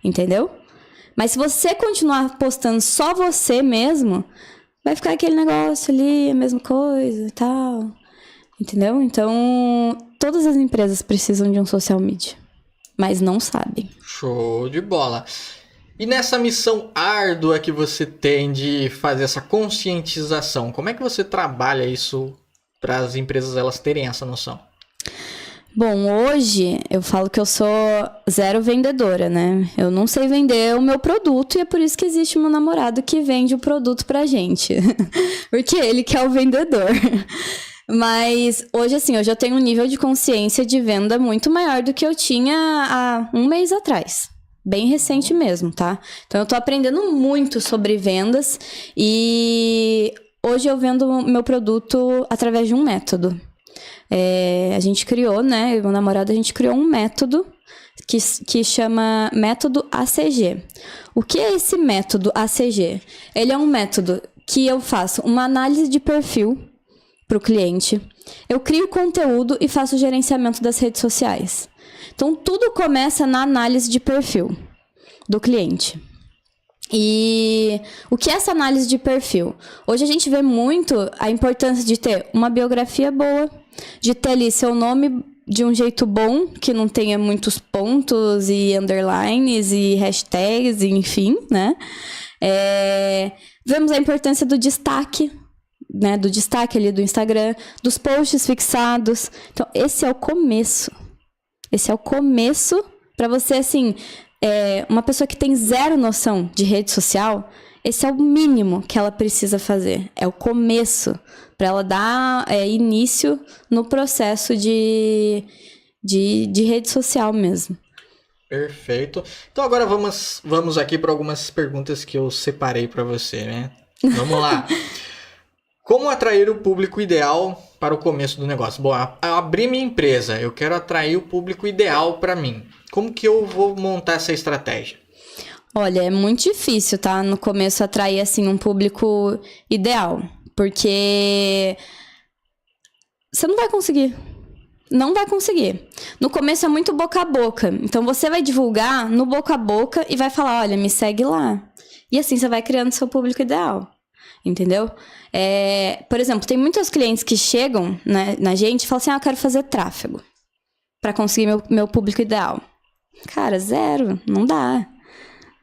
Entendeu? Mas se você continuar postando só você mesmo, vai ficar aquele negócio ali, a mesma coisa e tal. Entendeu? Então, todas as empresas precisam de um social media, mas não sabem. Show de bola. E nessa missão árdua que você tem de fazer essa conscientização, como é que você trabalha isso para as empresas elas terem essa noção? Bom, hoje eu falo que eu sou zero vendedora, né? Eu não sei vender o meu produto e é por isso que existe meu namorado que vende o produto pra gente. Porque ele que é o vendedor. Mas hoje, assim, eu já tenho um nível de consciência de venda muito maior do que eu tinha há um mês atrás. Bem recente mesmo, tá? Então eu tô aprendendo muito sobre vendas e hoje eu vendo meu produto através de um método. A gente criou, né? Eu e meu namorado, a gente criou um método que chama método ACG. O que é esse método ACG? Ele é um método que eu faço uma análise de perfil para o cliente. Eu crio conteúdo e faço o gerenciamento das redes sociais. Então, tudo começa na análise de perfil do cliente. E o que é essa análise de perfil? Hoje a gente vê muito a importância de ter uma biografia boa, de ter ali seu nome de um jeito bom, que não tenha muitos pontos e underlines e hashtags, enfim, né? Vemos a importância do destaque, né? Do destaque ali do Instagram, dos posts fixados. Então, esse é o começo. Esse é o começo para você, assim, uma pessoa que tem zero noção de rede social, esse é o mínimo que ela precisa fazer. É o começo para ela dar início no processo de rede social mesmo. Perfeito. Então agora vamos aqui para algumas perguntas que eu separei para você, né? Vamos lá. Como atrair o público ideal para o começo do negócio? Bom, eu abri minha empresa, eu quero atrair o público ideal para mim. Como que eu vou montar essa estratégia? Olha, é muito difícil, tá? No começo atrair, assim, um público ideal. Porque você não vai conseguir. Não vai conseguir. No começo é muito boca a boca. Então, você vai divulgar no boca a boca e vai falar, olha, me segue lá. E assim, você vai criando seu público ideal. Entendeu? Por exemplo, tem muitos clientes que chegam na gente e falam assim, eu quero fazer tráfego para conseguir meu público ideal. Cara, zero. Não dá.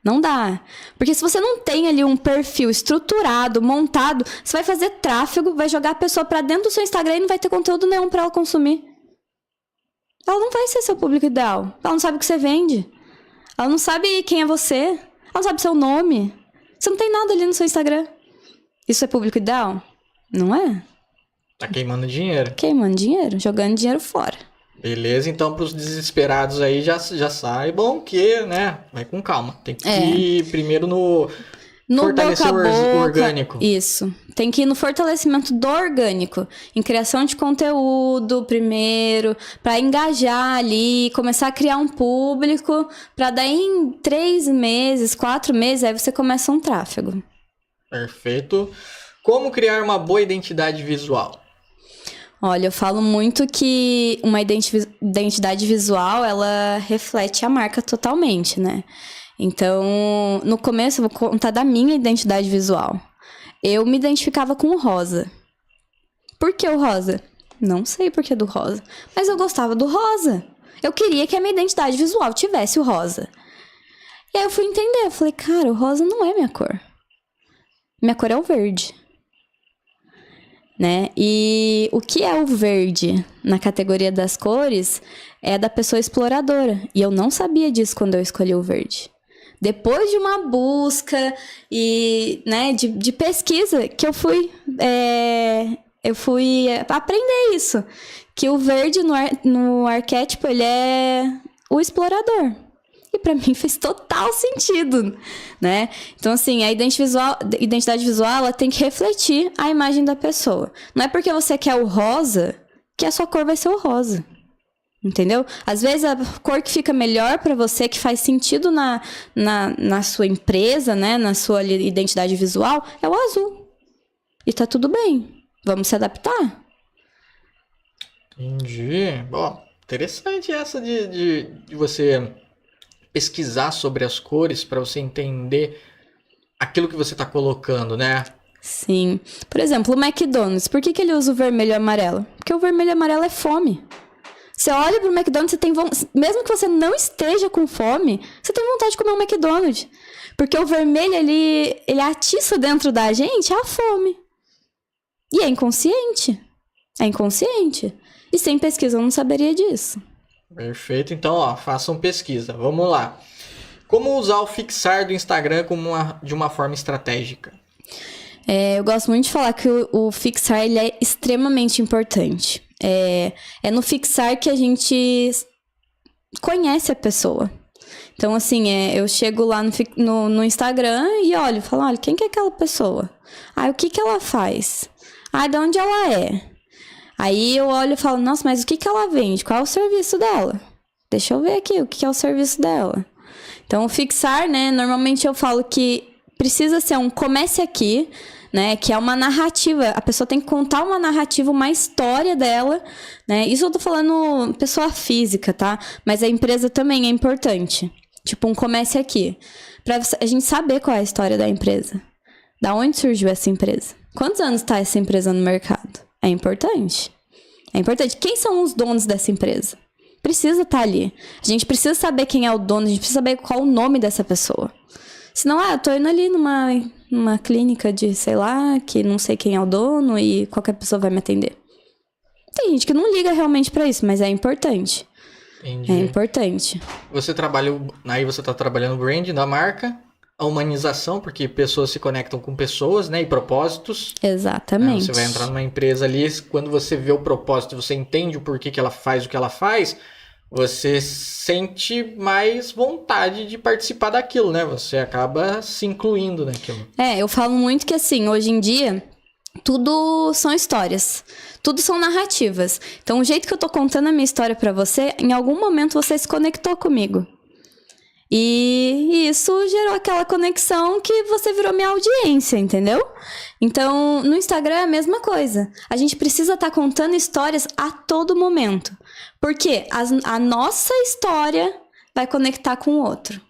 Não dá. Porque se você não tem ali um perfil estruturado, montado, você vai fazer tráfego, vai jogar a pessoa pra dentro do seu Instagram e não vai ter conteúdo nenhum pra ela consumir. Ela não vai ser seu público ideal. Ela não sabe o que você vende. Ela não sabe quem é você. Ela não sabe seu nome. Você não tem nada ali no seu Instagram. Isso é público ideal? Não é? Tá queimando dinheiro. Queimando dinheiro, jogando dinheiro fora. Beleza, então para os desesperados aí já saibam que, né, vai com calma. Tem que ir primeiro No fortalecer boca a boca, o orgânico. Isso. Tem que ir no fortalecimento do orgânico. Em criação de conteúdo primeiro, para engajar ali, começar a criar um público, para daí em 3 meses, 4 meses, aí você começa um tráfego. Perfeito. Como criar uma boa identidade visual? Olha, eu falo muito que uma identidade visual, ela reflete a marca totalmente, né? Então, no começo, eu vou contar da minha identidade visual. Eu me identificava com o rosa. Por que o rosa? Não sei por que do rosa, mas eu gostava do rosa. Eu queria que a minha identidade visual tivesse o rosa. E aí eu fui entender, eu falei, cara, o rosa não é minha cor. Minha cor é o verde. Né? E o que é o verde na categoria das cores é da pessoa exploradora. E eu não sabia disso quando eu escolhi o verde. Depois de uma busca e, né, de pesquisa que eu fui aprender isso. Que o verde no arquétipo, ele é o explorador. E pra mim fez total sentido, né? Então, assim, a identidade visual, ela tem que refletir a imagem da pessoa. Não é porque você quer o rosa que a sua cor vai ser o rosa. Entendeu? Às vezes a cor que fica melhor pra você, que faz sentido na sua empresa, né? Na sua identidade visual, é o azul. E tá tudo bem. Vamos se adaptar. Entendi. Bom, interessante essa de você pesquisar sobre as cores para você entender aquilo que você está colocando, né? Sim. Por exemplo, o McDonald's. Por que ele usa o vermelho e amarelo? Porque o vermelho e amarelo é fome. Você olha pro McDonald's, você tem mesmo que você não esteja com fome, você tem vontade de comer um McDonald's. Porque o vermelho, ele atiça dentro da gente a fome. E é inconsciente. É inconsciente. E sem pesquisa eu não saberia disso. Perfeito. Então, ó, façam pesquisa. Vamos lá. Como usar o fixar do Instagram de uma forma estratégica? Eu gosto muito de falar que o fixar ele é extremamente importante. É no fixar que a gente conhece a pessoa. Então, assim, eu chego lá no Instagram e olho, falo, olha, quem que é aquela pessoa? O que ela faz? De onde ela é? Aí eu olho e falo, nossa, mas o que ela vende? Qual é o serviço dela? Deixa eu ver aqui o que é o serviço dela. Então, o fixar, né, normalmente eu falo que precisa ser um comece aqui, né, que é uma narrativa. A pessoa tem que contar uma narrativa, uma história dela, né? Isso eu tô falando pessoa física, tá? Mas a empresa também é importante. Tipo, um comece aqui. Pra a gente saber qual é a história da empresa. Da onde surgiu essa empresa? Quantos anos tá essa empresa no mercado? É importante. É importante. Quem são os donos dessa empresa? Precisa estar ali. A gente precisa saber quem é o dono, a gente precisa saber qual o nome dessa pessoa. Senão, eu tô indo ali numa clínica de, sei lá, que não sei quem é o dono e qualquer pessoa vai me atender. Tem gente que não liga realmente pra isso, mas é importante. Entendi. É importante. Você tá trabalhando o brand da marca, a humanização, porque pessoas se conectam com pessoas, né, e propósitos. Exatamente. Você vai entrar numa empresa ali, quando você vê o propósito, você entende o porquê que ela faz o que ela faz, você sente mais vontade de participar daquilo, né? Você acaba se incluindo naquilo. Eu falo muito que, assim, hoje em dia, tudo são histórias. Tudo são narrativas. Então, o jeito que eu tô contando a minha história pra você, em algum momento você se conectou comigo. E isso gerou aquela conexão que você virou minha audiência, entendeu? Então, no Instagram é a mesma coisa. A gente precisa estar contando histórias a todo momento. Porque a nossa história vai conectar com o outro,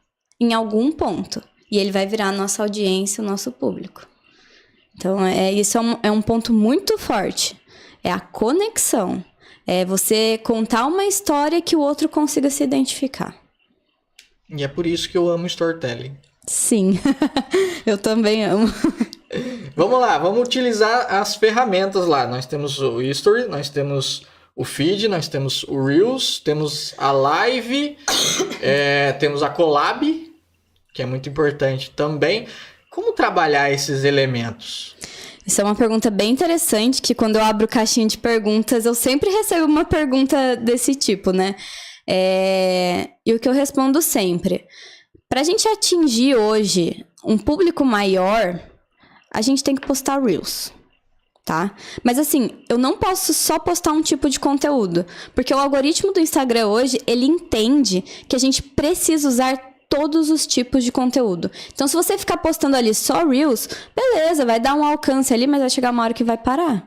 em algum ponto. E ele vai virar a nossa audiência, o nosso público. Então, isso é um ponto muito forte. É a conexão. É você contar uma história que o outro consiga se identificar. E é por isso que eu amo storytelling. Sim, eu também amo. Vamos lá, vamos utilizar as ferramentas lá. Nós temos o History, nós temos o Feed, nós temos o Reels, temos a Live, temos a Collab, que é muito importante também. Como trabalhar esses elementos? Isso é uma pergunta bem interessante, que quando eu abro caixinha de perguntas, eu sempre recebo uma pergunta desse tipo, né? E o que eu respondo sempre, pra gente atingir hoje um público maior, a gente tem que postar Reels, tá? Mas assim, eu não posso só postar um tipo de conteúdo, porque o algoritmo do Instagram hoje, ele entende que a gente precisa usar todos os tipos de conteúdo. Então, se você ficar postando ali só Reels, beleza, vai dar um alcance ali, mas vai chegar uma hora que vai parar.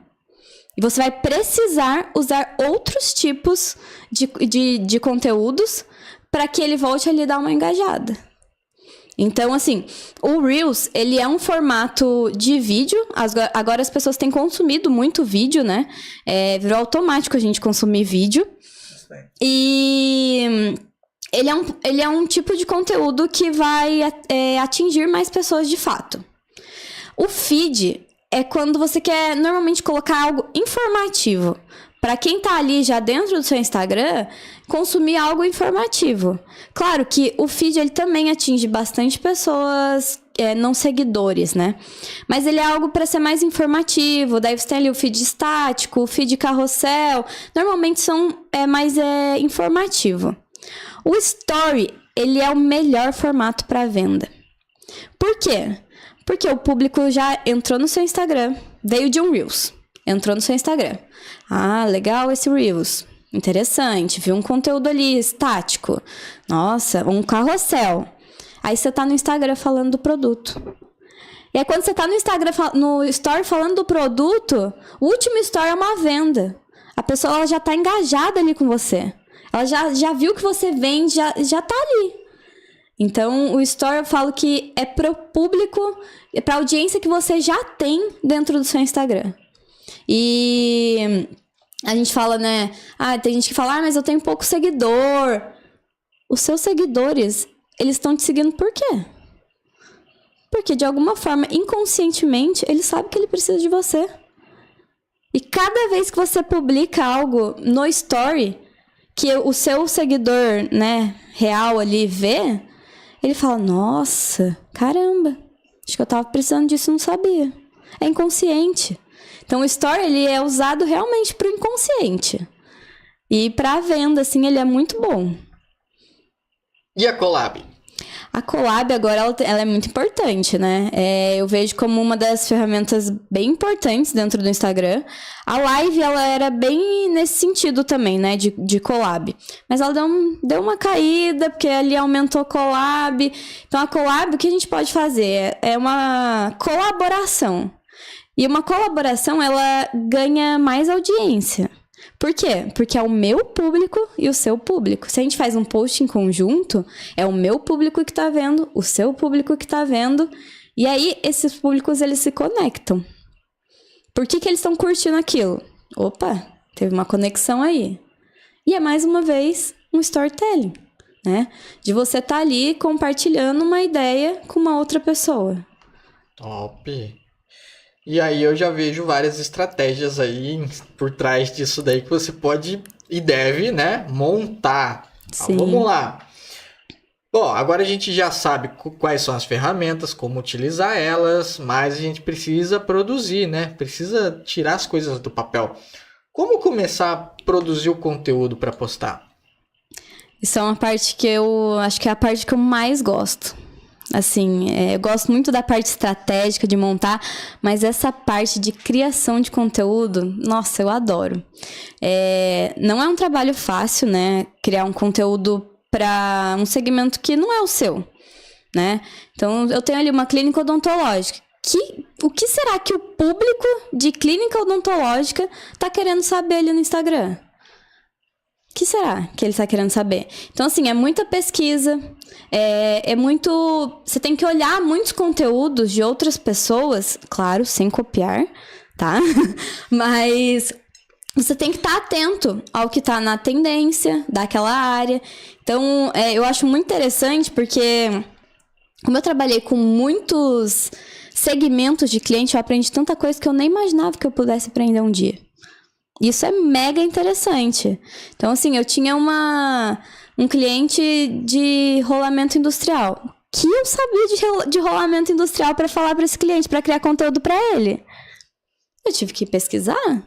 E você vai precisar usar outros tipos de conteúdos para que ele volte a lhe dar uma engajada. Então, assim, o Reels, ele é um formato de vídeo. Agora as pessoas têm consumido muito vídeo, né? Virou automático a gente consumir vídeo. E ele é um tipo de conteúdo que vai atingir mais pessoas de fato. O feed é quando você quer normalmente colocar algo informativo. Para quem tá ali já dentro do seu Instagram, consumir algo informativo. Claro que o feed ele também atinge bastante pessoas não seguidores, né? Mas ele é algo para ser mais informativo. Daí você tem ali o feed estático, o feed carrossel. Normalmente mais informativo. O Story, ele é o melhor formato para venda. Por quê? Porque o público já entrou no seu Instagram, veio de um Reels, entrou no seu Instagram. Ah, legal esse Reels, interessante, viu um conteúdo ali estático. Nossa, um carrossel. Aí você tá no Instagram falando do produto. E aí quando você tá no Instagram, no Story falando do produto, o último Story é uma venda. A pessoa ela já tá engajada ali com você. Ela já viu que você vende, já tá ali. Então, o Story eu falo que é pro público, pra audiência que você já tem dentro do seu Instagram. E a gente fala, né? Tem gente que fala, mas eu tenho pouco seguidor. Os seus seguidores, eles estão te seguindo por quê? Porque, de alguma forma, inconscientemente, ele sabe que ele precisa de você. E cada vez que você publica algo no Story, que o seu seguidor, né, real ali vê, ele fala, nossa, caramba, acho que eu tava precisando disso e não sabia. É inconsciente. Então, o Story, ele é usado realmente pro inconsciente. E pra venda, assim, ele é muito bom. E a collab? A collab agora, ela é muito importante, né? Eu vejo como uma das ferramentas bem importantes dentro do Instagram. A live, ela era bem nesse sentido também, né? De collab. Mas ela deu uma caída, porque ali aumentou a collab. Então, a collab, o que a gente pode fazer? É uma colaboração. E uma colaboração, ela ganha mais audiência. Por quê? Porque é o meu público e o seu público. Se a gente faz um post em conjunto, é o meu público que tá vendo, o seu público que tá vendo. E aí, esses públicos, eles se conectam. Por que eles estão curtindo aquilo? Opa, teve uma conexão aí. E é, mais uma vez, um storytelling, né? De você tá ali compartilhando uma ideia com uma outra pessoa. Top! E aí eu já vejo várias estratégias aí por trás disso daí que você pode e deve, né, montar. Sim. Então, vamos lá. Bom, agora a gente já sabe quais são as ferramentas, como utilizar elas, mas a gente precisa produzir, né? Precisa tirar as coisas do papel. Como começar a produzir o conteúdo para postar? Isso é uma parte que eu acho que é a parte que eu mais gosto. Assim, eu gosto muito da parte estratégica de montar, mas essa parte de criação de conteúdo, nossa, eu adoro. Não é um trabalho fácil, né? Criar um conteúdo para um segmento que não é o seu, né? Então, eu tenho ali uma clínica odontológica. O que será que o público de clínica odontológica tá querendo saber ali no Instagram? O que será que ele está querendo saber? Então, assim, é muita pesquisa, você tem que olhar muitos conteúdos de outras pessoas, claro, sem copiar, tá? Mas você tem que estar atento ao que está na tendência daquela área. Então, eu acho muito interessante porque, como eu trabalhei com muitos segmentos de cliente, eu aprendi tanta coisa que eu nem imaginava que eu pudesse aprender um dia. Isso é mega interessante. Então, assim, eu tinha um cliente de rolamento industrial. Que eu sabia de rolamento industrial para falar para esse cliente, para criar conteúdo para ele? Eu tive que pesquisar.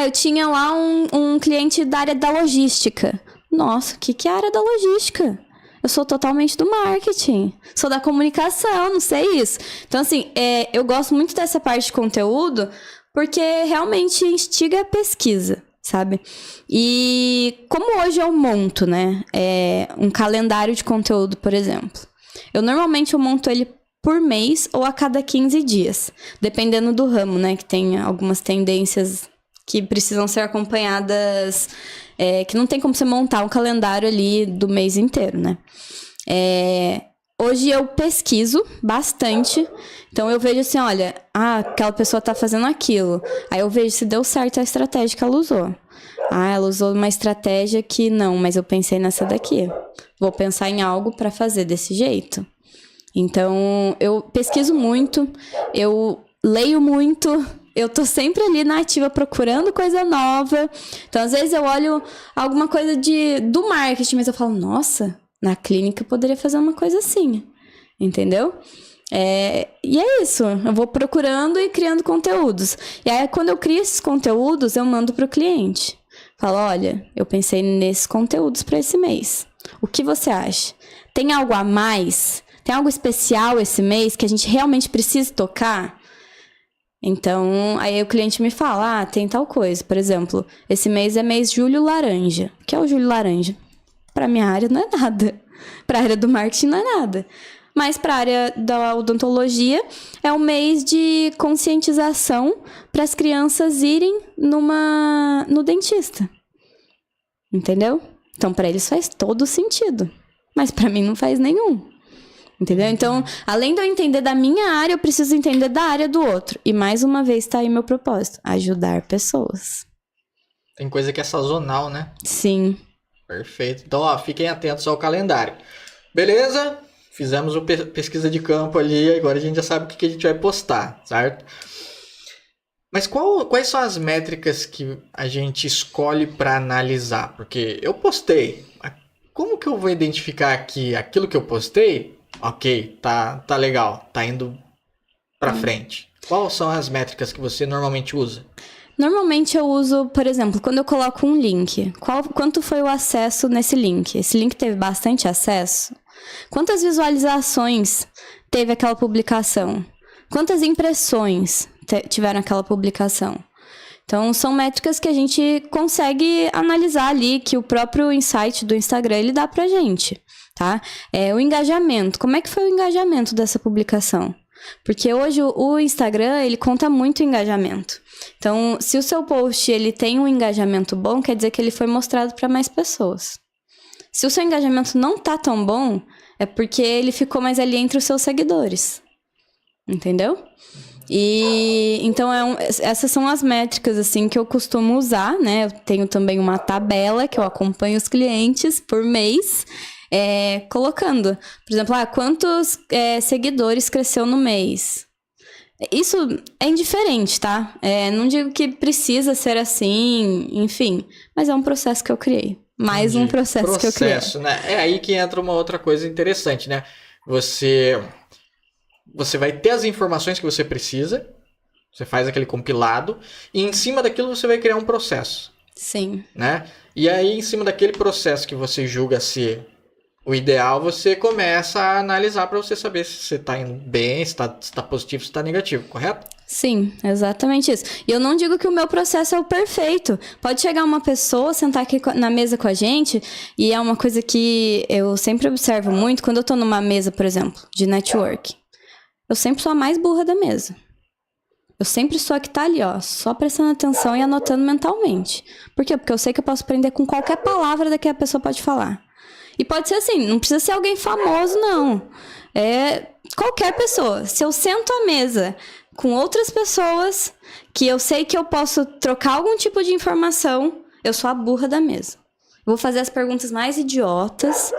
Eu tinha lá um cliente da área da logística. Nossa, o que é a área da logística? Eu sou totalmente do marketing. Sou da comunicação, não sei isso. Então, assim, eu gosto muito dessa parte de conteúdo porque realmente instiga a pesquisa, sabe? E como hoje eu monto, né? Um calendário de conteúdo, por exemplo. Normalmente eu monto ele por mês ou a cada 15 dias. Dependendo do ramo, né? Que tem algumas tendências que precisam ser acompanhadas, que não tem como você montar um calendário ali do mês inteiro, né? Hoje eu pesquiso bastante, então eu vejo assim, olha, aquela pessoa tá fazendo aquilo. Aí eu vejo se deu certo a estratégia que ela usou. Ela usou uma estratégia que não, mas eu pensei nessa daqui. Vou pensar em algo para fazer desse jeito. Então, eu pesquiso muito, eu leio muito, eu tô sempre ali na ativa procurando coisa nova. Então, às vezes eu olho alguma coisa do marketing, mas eu falo, nossa, na clínica eu poderia fazer uma coisa assim, entendeu? E é isso, eu vou procurando e criando conteúdos. E aí, quando eu crio esses conteúdos, eu mando pro cliente. Falo, olha, eu pensei nesses conteúdos para esse mês. O que você acha? Tem algo a mais? Tem algo especial esse mês que a gente realmente precisa tocar? Então, aí o cliente me fala, tem tal coisa. Por exemplo, esse mês é mês julho laranja. O que é o julho laranja? Para minha área não é nada. Para a área do marketing não é nada. Mas para a área da odontologia é um mês de conscientização para as crianças irem no dentista. Entendeu? Então, para eles faz todo sentido. Mas para mim não faz nenhum. Entendeu? Então, além de eu entender da minha área, eu preciso entender da área do outro. E mais uma vez tá aí meu propósito. Ajudar pessoas. Tem coisa que é sazonal, né? Sim. Perfeito. Então, fiquem atentos ao calendário. Beleza? Fizemos a pesquisa de campo ali. Agora a gente já sabe o que a gente vai postar, certo? Mas quais são as métricas que a gente escolhe para analisar? Porque eu postei. Como que eu vou identificar que aquilo que eu postei... Ok, tá legal, tá indo pra frente. Quais são as métricas que você normalmente usa? Normalmente eu uso, por exemplo, quando eu coloco um link, quanto foi o acesso nesse link? Esse link teve bastante acesso? Quantas visualizações teve aquela publicação? Quantas impressões tiveram aquela publicação? Então, são métricas que a gente consegue analisar ali, que o próprio insight do Instagram, ele dá pra gente, tá? O engajamento. Como é que foi o engajamento dessa publicação? Porque hoje o Instagram, ele conta muito o engajamento. Então, se o seu post, ele tem um engajamento bom, quer dizer que ele foi mostrado para mais pessoas. Se o seu engajamento não tá tão bom, é porque ele ficou mais ali entre os seus seguidores. Entendeu? E então essas são as métricas assim que eu costumo usar, né? Eu tenho também uma tabela que eu acompanho os clientes por mês, colocando, por exemplo, quantos seguidores cresceu no mês. Isso é indiferente, tá? Não digo que precisa ser assim, enfim, mas é um processo que eu criei. Mais um processo que eu criei. Né? É aí que entra uma outra coisa interessante, né? Você vai ter as informações que você precisa, você faz aquele compilado, e em cima daquilo você vai criar um processo. Sim. Né? E aí, em cima daquele processo que você julga ser o ideal, você começa a analisar para você saber se você está indo bem, se está positivo, se está negativo, correto? Sim, exatamente isso. E eu não digo que o meu processo é o perfeito. Pode chegar uma pessoa, sentar aqui na mesa com a gente, e é uma coisa que eu sempre observo muito quando eu tô numa mesa, por exemplo, de network. Eu sempre sou a mais burra da mesa. Eu sempre sou a que tá ali, só prestando atenção e anotando mentalmente. Por quê? Porque eu sei que eu posso aprender com qualquer palavra que a pessoa pode falar. E pode ser assim, não precisa ser alguém famoso, não. Qualquer pessoa. Se eu sento à mesa com outras pessoas que eu sei que eu posso trocar algum tipo de informação, eu sou a burra da mesa. Eu vou fazer as perguntas mais idiotas,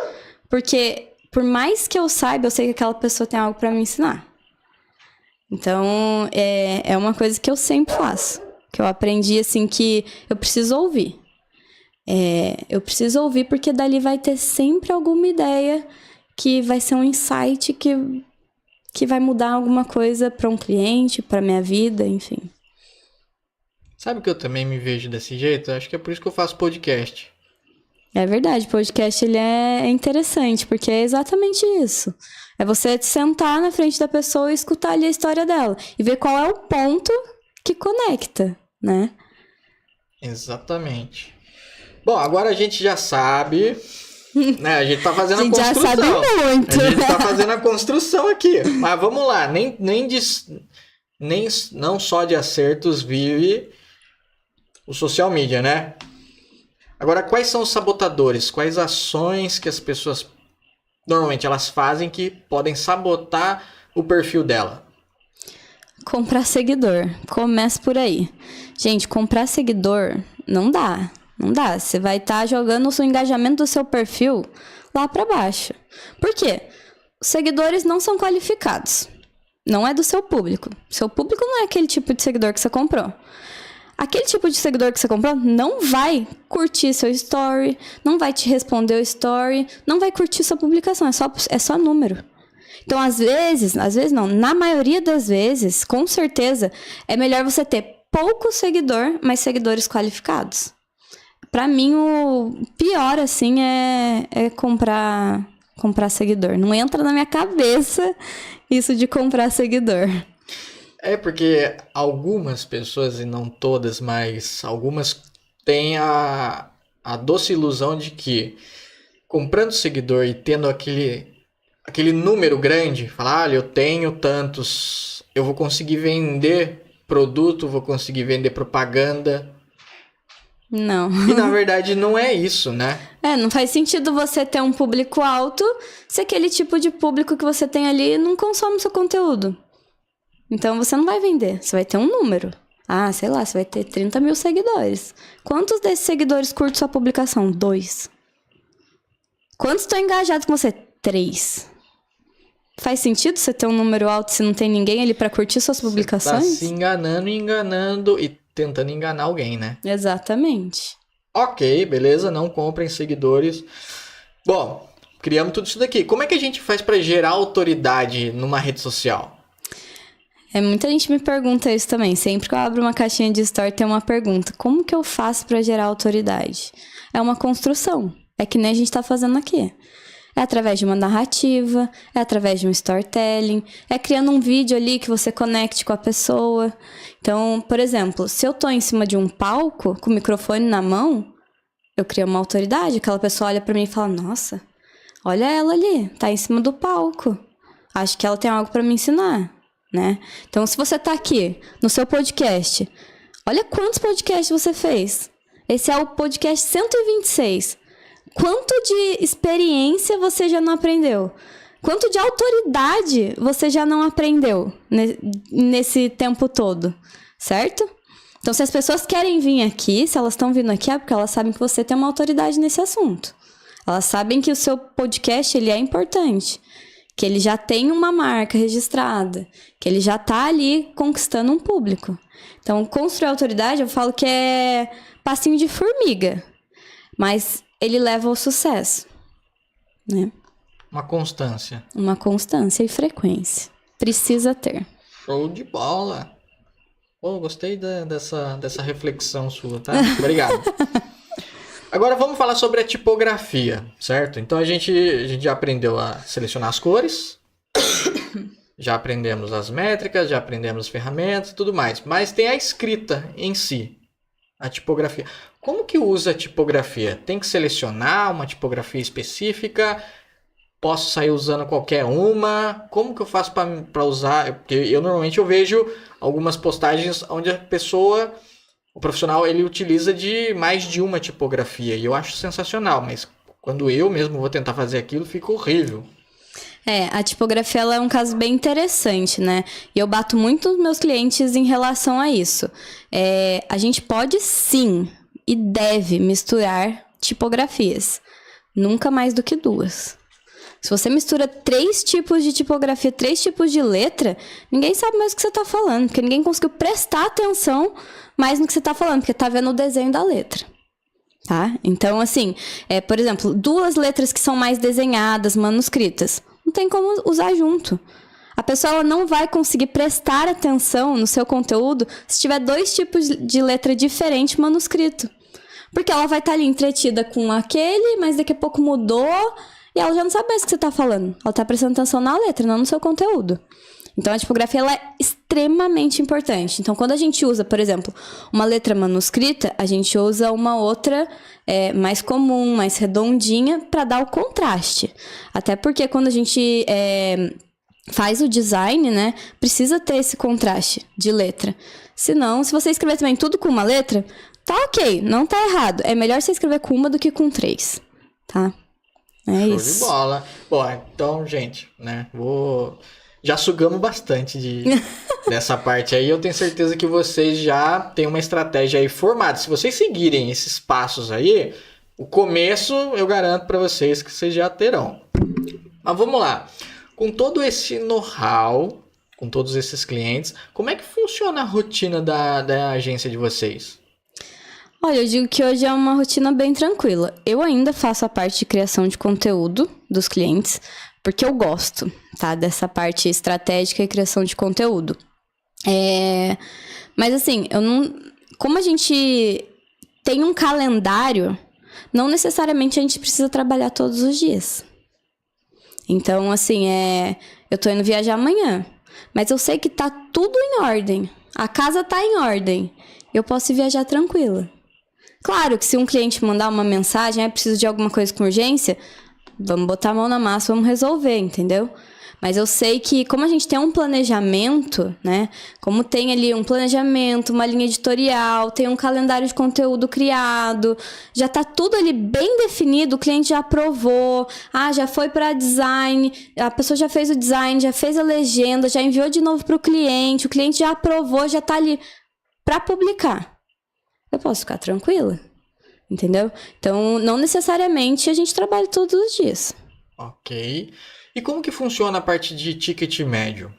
porque por mais que eu saiba, eu sei que aquela pessoa tem algo pra me ensinar. Então, é uma coisa que eu sempre faço. Que eu aprendi, assim, que eu preciso ouvir. Eu preciso ouvir porque dali vai ter sempre alguma ideia que vai ser um insight que vai mudar alguma coisa para um cliente, para minha vida, enfim. Sabe que eu também me vejo desse jeito? Acho que é por isso que eu faço podcast. É verdade, o podcast ele é interessante, porque é exatamente isso. É você sentar na frente da pessoa e escutar ali a história dela. E ver qual é o ponto que conecta, né? Exatamente. Bom, agora a gente já sabe, né? A gente tá fazendo a construção. Já sabe muito. A gente tá fazendo a construção aqui. Mas vamos lá, não só de acertos vive o social media, né? Agora, quais são os sabotadores? Quais ações que as pessoas normalmente elas fazem que podem sabotar o perfil dela? Comprar seguidor. Começa por aí. Gente, comprar seguidor não dá. Não dá. Você vai estar jogando o seu engajamento do seu perfil lá para baixo. Por quê? Os seguidores não são qualificados. Não é do seu público. Seu público não é aquele tipo de seguidor que você comprou. Aquele tipo de seguidor que você comprou não vai curtir seu story, não vai te responder o story, não vai curtir sua publicação, é só número. Então, às vezes não, na maioria das vezes, com certeza, é melhor você ter pouco seguidor, mas seguidores qualificados. Pra mim, o pior, assim, é comprar seguidor. Não entra na minha cabeça isso de comprar seguidor. É porque algumas pessoas, e não todas, mas algumas têm a doce ilusão de que comprando seguidor e tendo aquele número grande, falar, olha, eu tenho tantos, eu vou conseguir vender produto, vou conseguir vender propaganda. Não. E na verdade não é isso, né? Não faz sentido você ter um público alto se aquele tipo de público que você tem ali não consome seu conteúdo. Então, você não vai vender, você vai ter um número. Sei lá, você vai ter 30 mil seguidores. Quantos desses seguidores curtem sua publicação? 2. Quantos estão engajados com você? 3. Faz sentido você ter um número alto se não tem ninguém ali pra curtir suas publicações? Você tá se enganando e tentando enganar alguém, né? Exatamente. Ok, beleza, não comprem seguidores. Bom, criamos tudo isso daqui. Como é que a gente faz pra gerar autoridade numa rede social? Muita gente me pergunta isso também. Sempre que eu abro uma caixinha de story, tem uma pergunta. Como que eu faço pra gerar autoridade? É uma construção. É que nem a gente tá fazendo aqui. É através de uma narrativa, é através de um storytelling, é criando um vídeo ali que você conecte com a pessoa. Então, por exemplo, se eu tô em cima de um palco, com o microfone na mão, eu crio uma autoridade. Aquela pessoa olha pra mim e fala, nossa, olha ela ali, tá em cima do palco. Acho que ela tem algo pra me ensinar. Né? Então, se você tá aqui no seu podcast, olha quantos podcasts você fez. Esse é o podcast 126. Quanto de experiência você já não aprendeu? Quanto de autoridade você já não aprendeu nesse tempo todo? Certo? Então, se as pessoas querem vir aqui, se elas estão vindo aqui, é porque elas sabem que você tem uma autoridade nesse assunto. Elas sabem que o seu podcast ele é importante. Que ele já tem uma marca registrada, que ele já tá ali conquistando um público. Então, construir autoridade, eu falo que é passinho de formiga, mas ele leva ao sucesso, né? Uma constância. Uma constância e frequência. Precisa ter. Show de bola. Pô, gostei dessa reflexão sua, tá? Obrigado. Agora vamos falar sobre a tipografia, certo? Então a gente já aprendeu a selecionar as cores, já aprendemos as métricas, já aprendemos as ferramentas e tudo mais. Mas tem a escrita em si, a tipografia. Como que usa a tipografia? Tem que selecionar uma tipografia específica? Posso sair usando qualquer uma? Como que eu faço para usar? Porque eu normalmente vejo algumas postagens onde a pessoa... O profissional, ele utiliza de mais de uma tipografia e eu acho sensacional, mas quando eu mesmo vou tentar fazer aquilo, fica horrível. A tipografia ela é um caso bem interessante, né? E eu bato muito nos meus clientes em relação a isso. A gente pode sim e deve misturar tipografias, nunca mais do que 2. Se você mistura 3 tipos de tipografia, 3 tipos de letra, ninguém sabe mais o que você está falando, porque ninguém conseguiu prestar atenção mais no que você está falando, porque está vendo o desenho da letra. Tá? Então, assim, por exemplo, 2 letras que são mais desenhadas, manuscritas, não tem como usar junto. A pessoa ela não vai conseguir prestar atenção no seu conteúdo se tiver 2 tipos de letra diferente manuscrito. Porque ela vai estar ali entretida com aquele, mas daqui a pouco mudou e ela já não sabe mais o que você tá falando. Ela tá prestando atenção na letra, não no seu conteúdo. Então, a tipografia ela é extremamente importante. Então, quando a gente usa, por exemplo, uma letra manuscrita, a gente usa uma outra mais comum, mais redondinha, para dar o contraste. Até porque quando a gente faz o design, né, precisa ter esse contraste de letra. Senão, se você escrever também tudo com uma letra, tá ok, não tá errado. É melhor você escrever com uma do que com 3, tá? Show isso. de bola. Bom, então, gente, né, já sugamos bastante dessa parte aí. Eu tenho certeza que vocês já têm uma estratégia aí formada. Se vocês seguirem esses passos aí, o começo eu garanto para vocês que vocês já terão. Mas vamos lá. Com todo esse know-how, com todos esses clientes, como é que funciona a rotina da agência de vocês? Olha, eu digo que hoje é uma rotina bem tranquila. Eu ainda faço a parte de criação de conteúdo dos clientes, porque eu gosto, tá? Dessa parte estratégica e criação de conteúdo. Mas assim, como a gente tem um calendário, não necessariamente a gente precisa trabalhar todos os dias. Então, assim, eu tô indo viajar amanhã, mas eu sei que tá tudo em ordem. A casa tá em ordem. Eu posso viajar tranquila. Claro que se um cliente mandar uma mensagem, preciso de alguma coisa com urgência, vamos botar a mão na massa, vamos resolver, entendeu? Mas eu sei que como a gente tem um planejamento, né? Como tem ali um planejamento, uma linha editorial, tem um calendário de conteúdo criado, já tá tudo ali bem definido, o cliente já aprovou, já foi para design, a pessoa já fez o design, já fez a legenda, já enviou de novo para o cliente já aprovou, já tá ali para publicar. Eu posso ficar tranquila, entendeu? Então, não necessariamente a gente trabalha todos os dias. Ok. E como que funciona a parte de ticket médio?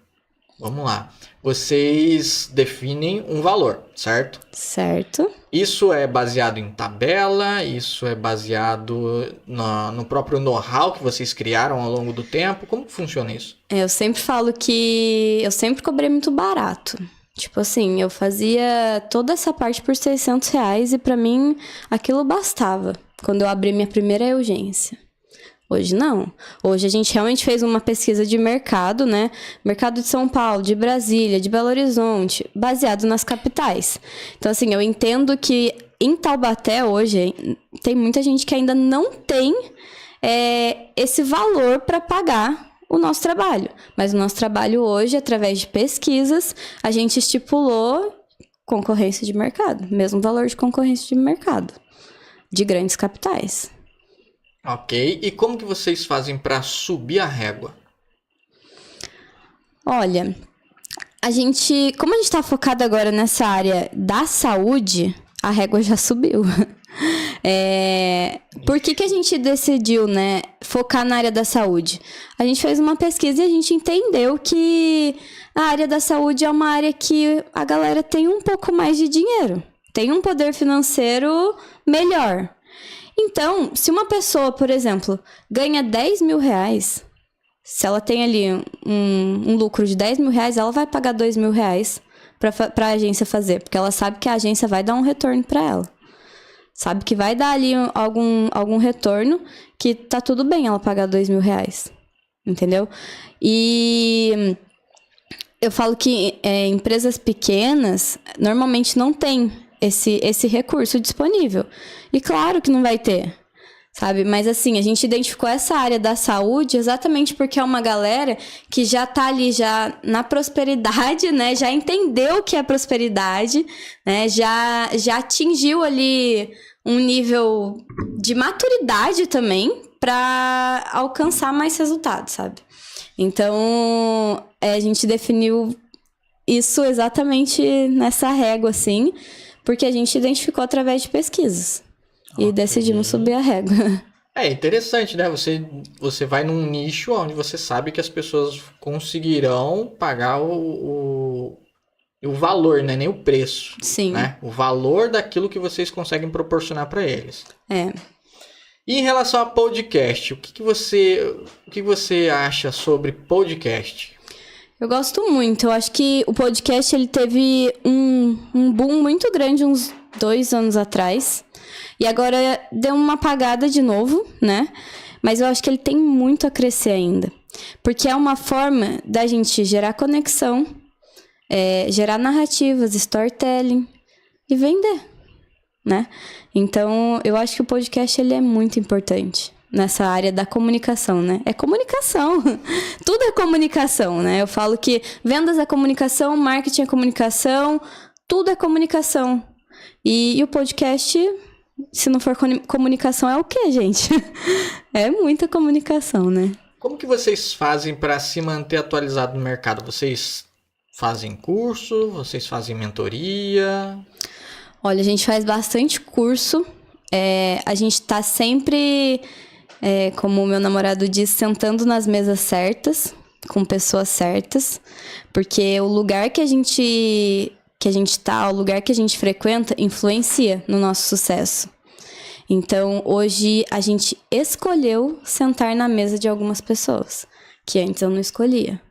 Vamos lá. Vocês definem um valor, certo? Certo. Isso é baseado em tabela? Isso é baseado no próprio know-how que vocês criaram ao longo do tempo? Como que funciona isso? Eu sempre falo que eu sempre cobrei muito barato. Tipo assim, eu fazia toda essa parte por R$600 e pra mim aquilo bastava. Quando eu abri minha primeira urgência. Hoje não. Hoje a gente realmente fez uma pesquisa de mercado, né? Mercado de São Paulo, de Brasília, de Belo Horizonte, baseado nas capitais. Então, assim, eu entendo que em Taubaté hoje tem muita gente que ainda não tem esse valor para pagar o nosso trabalho. Mas o nosso trabalho hoje, através de pesquisas, a gente estipulou concorrência de mercado. Mesmo valor de concorrência de mercado. De grandes capitais. Ok. E como que vocês fazem para subir a régua? Olha, como a gente está focado agora nessa área da saúde, a régua já subiu. Por que a gente decidiu, né, focar na área da saúde? A gente fez uma pesquisa e a gente entendeu que a área da saúde é uma área que a galera tem um pouco mais de dinheiro, tem um poder financeiro melhor. Então, se uma pessoa, por exemplo, ganha R$10.000, se ela tem ali um lucro de R$10.000, ela vai pagar R$2.000 para a agência fazer, porque ela sabe que a agência vai dar um retorno para ela. Sabe que vai dar ali algum retorno, que tá tudo bem ela pagar R$2.000, entendeu? E eu falo que empresas pequenas normalmente não têm esse recurso disponível. E claro que não vai ter, sabe? Mas assim, a gente identificou essa área da saúde exatamente porque é uma galera que já tá ali já na prosperidade, né? Já entendeu o que é prosperidade, né? Já atingiu ali um nível de maturidade também para alcançar mais resultados, sabe? Então, a gente definiu isso exatamente nessa régua, assim, porque a gente identificou através de pesquisas. E decidimos subir a régua. É interessante, né? Você vai num nicho onde você sabe que as pessoas conseguirão pagar o valor, né? Nem o preço. Sim. Né? O valor daquilo que vocês conseguem proporcionar para eles. E em relação a podcast, o que você acha sobre podcast? Eu gosto muito. Eu acho que o podcast ele teve um boom muito grande uns 2 anos atrás. E agora deu uma apagada de novo, né? Mas eu acho que ele tem muito a crescer ainda. Porque é uma forma da gente gerar conexão, gerar narrativas, storytelling e vender, né? Então, eu acho que o podcast ele é muito importante nessa área da comunicação, né? É comunicação. Tudo é comunicação, né? Eu falo que vendas é comunicação, marketing é comunicação, tudo é comunicação. E o podcast, se não for comunicação, é o quê, gente? É muita comunicação, né? Como que vocês fazem para se manter atualizado no mercado? Vocês fazem curso? Vocês fazem mentoria? Olha, a gente faz bastante curso. A gente tá sempre, como o meu namorado diz, sentando nas mesas certas, com pessoas certas. Porque o lugar que a gente tá, o lugar que a gente frequenta, influencia no nosso sucesso. Então, hoje, a gente escolheu sentar na mesa de algumas pessoas, que antes eu não escolhia.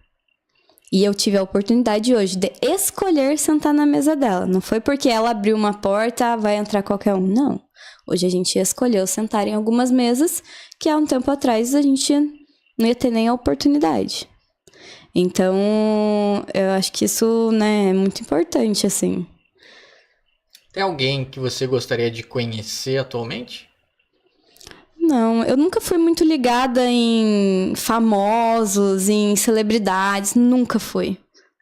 E eu tive a oportunidade hoje de escolher sentar na mesa dela. Não foi porque ela abriu uma porta, vai entrar qualquer um. Não. Hoje a gente escolheu sentar em algumas mesas que há um tempo atrás a gente não ia ter nem a oportunidade. Então, eu acho que isso, né, é muito importante, assim. Tem alguém que você gostaria de conhecer atualmente? Não, eu nunca fui muito ligada em famosos, em celebridades. Nunca fui.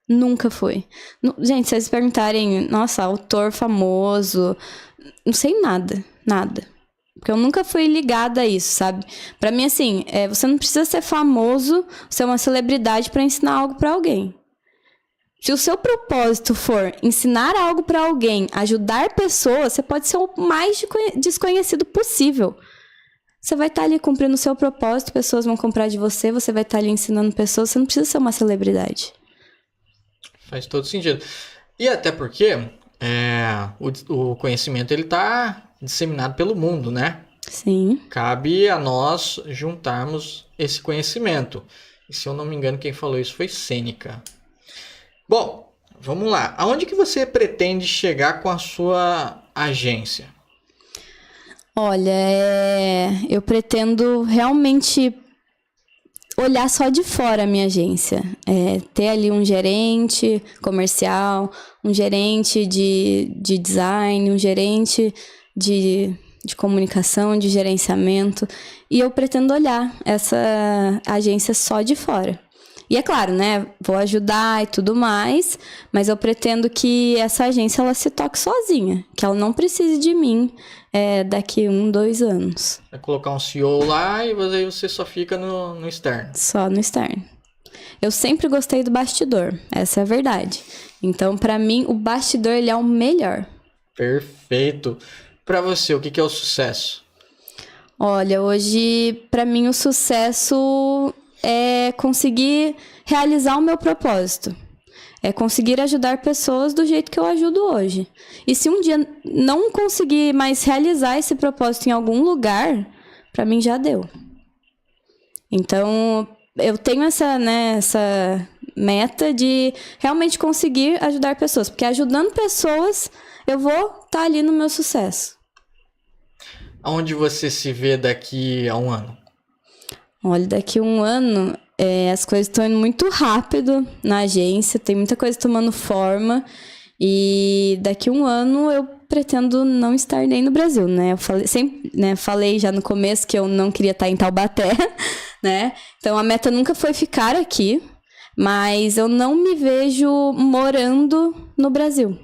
Nunca fui. Gente, se vocês perguntarem, nossa, autor famoso, não sei nada. Nada. Porque eu nunca fui ligada a isso, sabe? Pra mim, assim, você não precisa ser famoso, ser uma celebridade pra ensinar algo pra alguém. Se o seu propósito for ensinar algo pra alguém, ajudar pessoas, você pode ser o mais desconhecido possível. Você vai estar ali cumprindo o seu propósito, pessoas vão comprar de você, você vai estar ali ensinando pessoas, você não precisa ser uma celebridade. Faz todo sentido. E até porque o conhecimento ele está disseminado pelo mundo, né? Sim. Cabe a nós juntarmos esse conhecimento. E se eu não me engano, quem falou isso foi Sêneca. Bom, vamos lá. Aonde que você pretende chegar com a sua agência? Olha, eu pretendo realmente olhar só de fora a minha agência. Ter ali um gerente comercial, um gerente de design, um gerente de comunicação, de gerenciamento. E eu pretendo olhar essa agência só de fora. E é claro, né, vou ajudar e tudo mais, mas eu pretendo que essa agência ela se toque sozinha, que ela não precise de mim daqui 1, 2 anos. Vai colocar um CEO lá e você só fica no externo. Só no externo. Eu sempre gostei do bastidor, essa é a verdade. Então, pra mim, o bastidor ele é o melhor. Perfeito. Pra você, o que é o sucesso? Olha, hoje, pra mim, o sucesso é conseguir realizar o meu propósito. É conseguir ajudar pessoas do jeito que eu ajudo hoje. E se um dia não conseguir mais realizar esse propósito em algum lugar, pra mim já deu. Então, eu tenho essa meta de realmente conseguir ajudar pessoas. Porque ajudando pessoas, eu vou estar ali no meu sucesso. Aonde você se vê daqui a 1 ano? Olha, daqui a 1 ano, as coisas estão indo muito rápido na agência, tem muita coisa tomando forma. E daqui a 1 ano eu pretendo não estar nem no Brasil, né? Eu falei já no começo que eu não queria estar em Taubaté, né? Então a meta nunca foi ficar aqui, mas eu não me vejo morando no Brasil.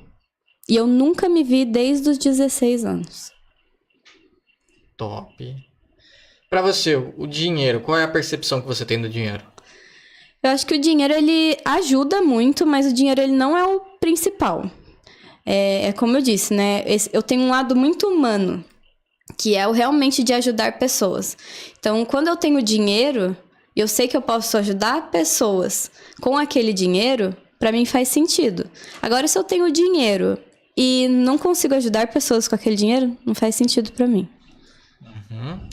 E eu nunca me vi desde os 16 anos. Top. Pra você, o dinheiro, qual é a percepção que você tem do dinheiro? Eu acho que o dinheiro, ele ajuda muito, mas o dinheiro, ele não é o principal. Como eu disse, né? Eu tenho um lado muito humano, que é o realmente de ajudar pessoas. Então, quando eu tenho dinheiro, eu sei que eu posso ajudar pessoas com aquele dinheiro, pra mim faz sentido. Agora, se eu tenho dinheiro e não consigo ajudar pessoas com aquele dinheiro, não faz sentido pra mim. Uhum.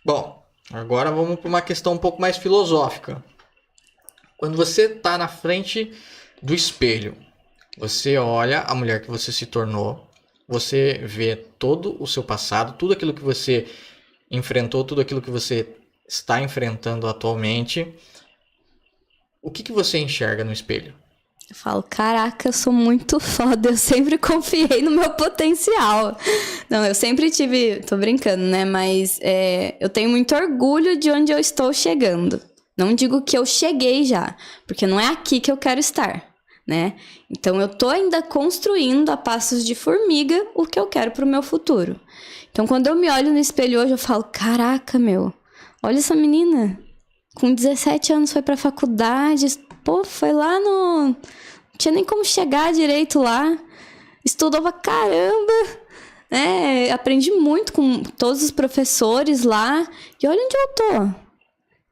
Bom, agora vamos para uma questão um pouco mais filosófica. Quando você está na frente do espelho, você olha a mulher que você se tornou você vê todo o seu passado, tudo aquilo que você enfrentou, tudo aquilo que você está enfrentando atualmente, o que você enxerga no espelho? Eu falo, caraca, eu sou muito foda, eu sempre confiei no meu potencial. Não, eu sempre tive, tô brincando, né? Mas eu tenho muito orgulho de onde eu estou chegando. Não digo que eu cheguei já, porque não é aqui que eu quero estar, né? Então eu tô ainda construindo a passos de formiga o que eu quero pro meu futuro. Então quando eu me olho no espelho hoje, eu falo, caraca, meu, olha essa menina, com 17 anos foi pra faculdade, pô, foi lá no... Não tinha nem como chegar direito lá. Estudou pra caramba. Aprendi muito com todos os professores lá. E olha onde eu tô.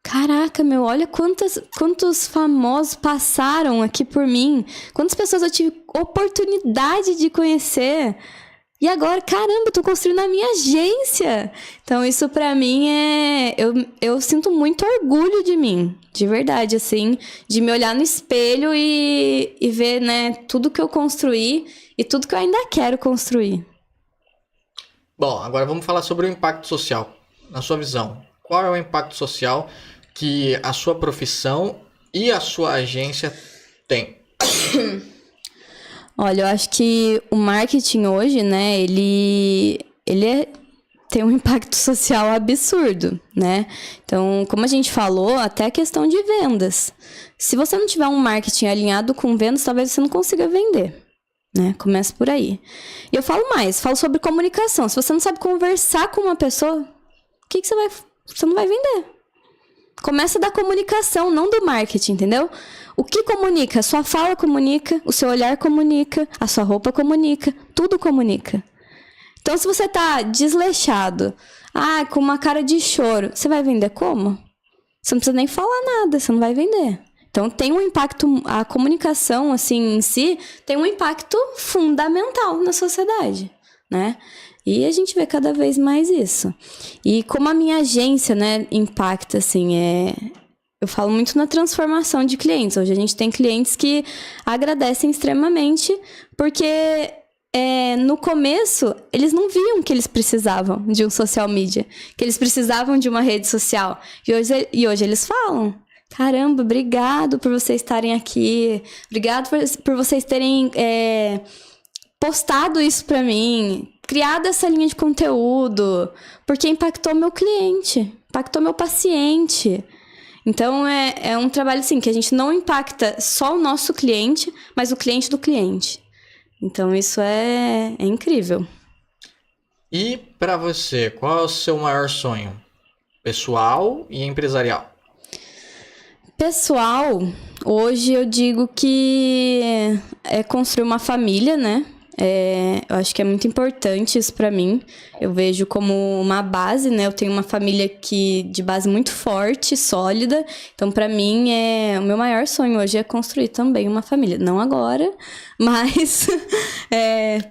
Caraca, meu, olha quantos famosos passaram aqui por mim. Quantas pessoas eu tive oportunidade de conhecer. E agora, caramba, eu tô construindo a minha agência. Então, isso pra mim eu sinto muito orgulho de mim. De verdade, assim. De me olhar no espelho e ver, né, tudo que eu construí e tudo que eu ainda quero construir. Bom, agora vamos falar sobre o impacto social. Na sua visão, qual é o impacto social que a sua profissão e a sua agência têm? Olha, eu acho que o marketing hoje, né, ele tem um impacto social absurdo, né? Então, como a gente falou, até a questão de vendas. Se você não tiver um marketing alinhado com vendas, talvez você não consiga vender, né? Começa por aí. E eu falo sobre comunicação. Se você não sabe conversar com uma pessoa, o que você não vai vender. Começa da comunicação, não do marketing, entendeu? O que comunica? A sua fala comunica, o seu olhar comunica, a sua roupa comunica, tudo comunica. Então, se você tá desleixado, com uma cara de choro, você vai vender como? Você não precisa nem falar nada, você não vai vender. Então, tem um impacto, a comunicação, assim, em si, tem um impacto fundamental na sociedade, né? E a gente vê cada vez mais isso. E como a minha agência, né, impacta, assim, eu falo muito na transformação de clientes. Hoje a gente tem clientes que agradecem extremamente, porque no começo eles não viam que eles precisavam de um social media, que eles precisavam de uma rede social. E hoje eles falam, caramba, obrigado por vocês estarem aqui, obrigado por vocês terem postado isso pra mim, criado essa linha de conteúdo, porque impactou meu cliente, impactou meu paciente. Então, é um trabalho assim, que a gente não impacta só o nosso cliente, mas o cliente do cliente. Então, isso é incrível. E para você, qual é o seu maior sonho? Pessoal e empresarial? Pessoal, hoje eu digo que é construir uma família, né? Eu acho que é muito importante isso pra mim. Eu vejo como uma base, né? Eu tenho uma família de base muito forte, sólida. Então, pra mim, o meu maior sonho hoje é construir também uma família. Não agora, mas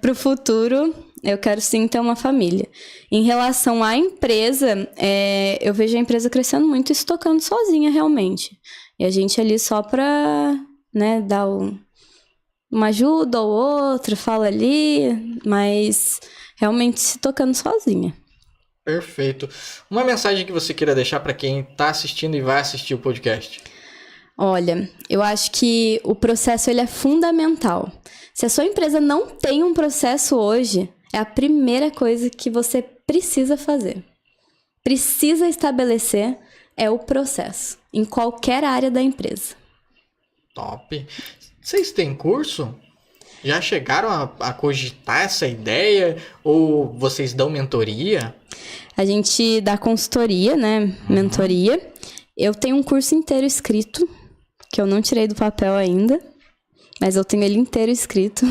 pro futuro, eu quero sim ter uma família. Em relação à empresa, eu vejo a empresa crescendo muito e se tocando sozinha, realmente. E a gente ali só pra, né, dar uma ajuda ou outra, fala ali, mas realmente se tocando sozinha. Perfeito. Uma mensagem que você queira deixar para quem está assistindo e vai assistir o podcast? Olha, eu acho que o processo ele é fundamental. Se a sua empresa não tem um processo hoje, é a primeira coisa que você precisa fazer. Precisa estabelecer o processo, em qualquer área da empresa. Top. Vocês têm curso? Já chegaram a cogitar essa ideia? Ou vocês dão mentoria? A gente dá consultoria, né? Mentoria. Eu tenho um curso inteiro escrito, que eu não tirei do papel ainda, mas eu tenho ele inteiro escrito,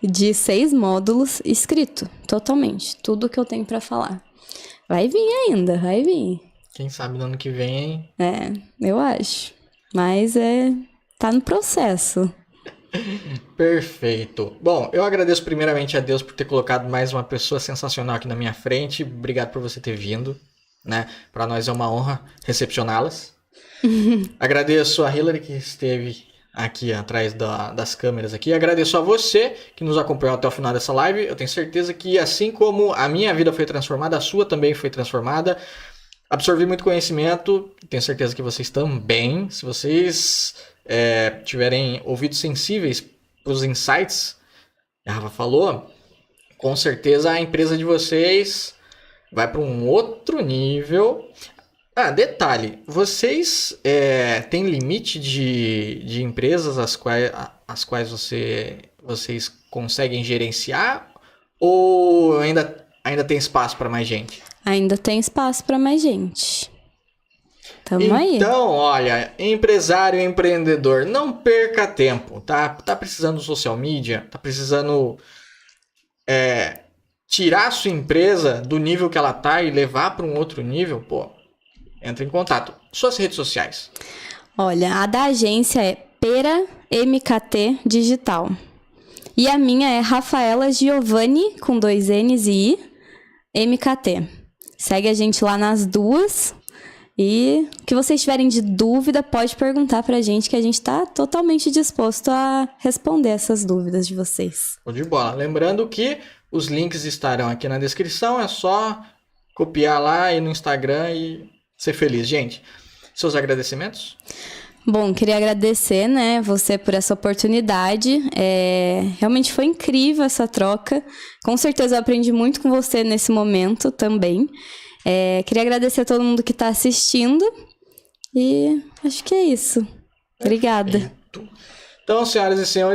de 6 módulos escrito, totalmente. Tudo que eu tenho pra falar. Vai vir ainda, vai vir. Quem sabe no ano que vem, hein? Eu acho. Mas tá no processo. Perfeito. Bom, eu agradeço primeiramente a Deus por ter colocado mais uma pessoa sensacional aqui na minha frente. Obrigado por você ter vindo, né? Para nós é uma honra recepcioná-las. Agradeço a Hillary que esteve aqui atrás das câmeras aqui. Agradeço a você que nos acompanhou até o final dessa live. Eu tenho certeza que assim como a minha vida foi transformada, a sua também foi transformada. Absorvi muito conhecimento, tenho certeza que vocês também. Se vocês tiverem ouvidos sensíveis para os insights que a Rafa falou, com certeza a empresa de vocês vai para um outro nível. Detalhe, vocês têm limite de empresas as quais vocês conseguem gerenciar ou ainda tem espaço para mais gente? Ainda tem espaço para mais gente. Tamo aí. Então, olha, empresário, empreendedor, não perca tempo, tá? Tá precisando de social media, tá precisando tirar a sua empresa do nível que ela tá e levar para um outro nível, pô. Entra em contato. Suas redes sociais. Olha, a da agência é Pera MKT Digital. E a minha é Rafaela Giovanni, com 2 N's e I, MKT. Segue a gente lá nas duas. E o que vocês tiverem de dúvida, pode perguntar pra gente, que a gente tá totalmente disposto a responder essas dúvidas de vocês. Show de bola. Lembrando que os links estarão aqui na descrição. É só copiar lá, ir no Instagram e ser feliz, gente. Seus agradecimentos? Bom, queria agradecer, né, você por essa oportunidade. Realmente foi incrível essa troca. Com certeza eu aprendi muito com você nesse momento também. Queria agradecer a todo mundo que está assistindo. E acho que é isso. Obrigada. Então, senhoras e senhores,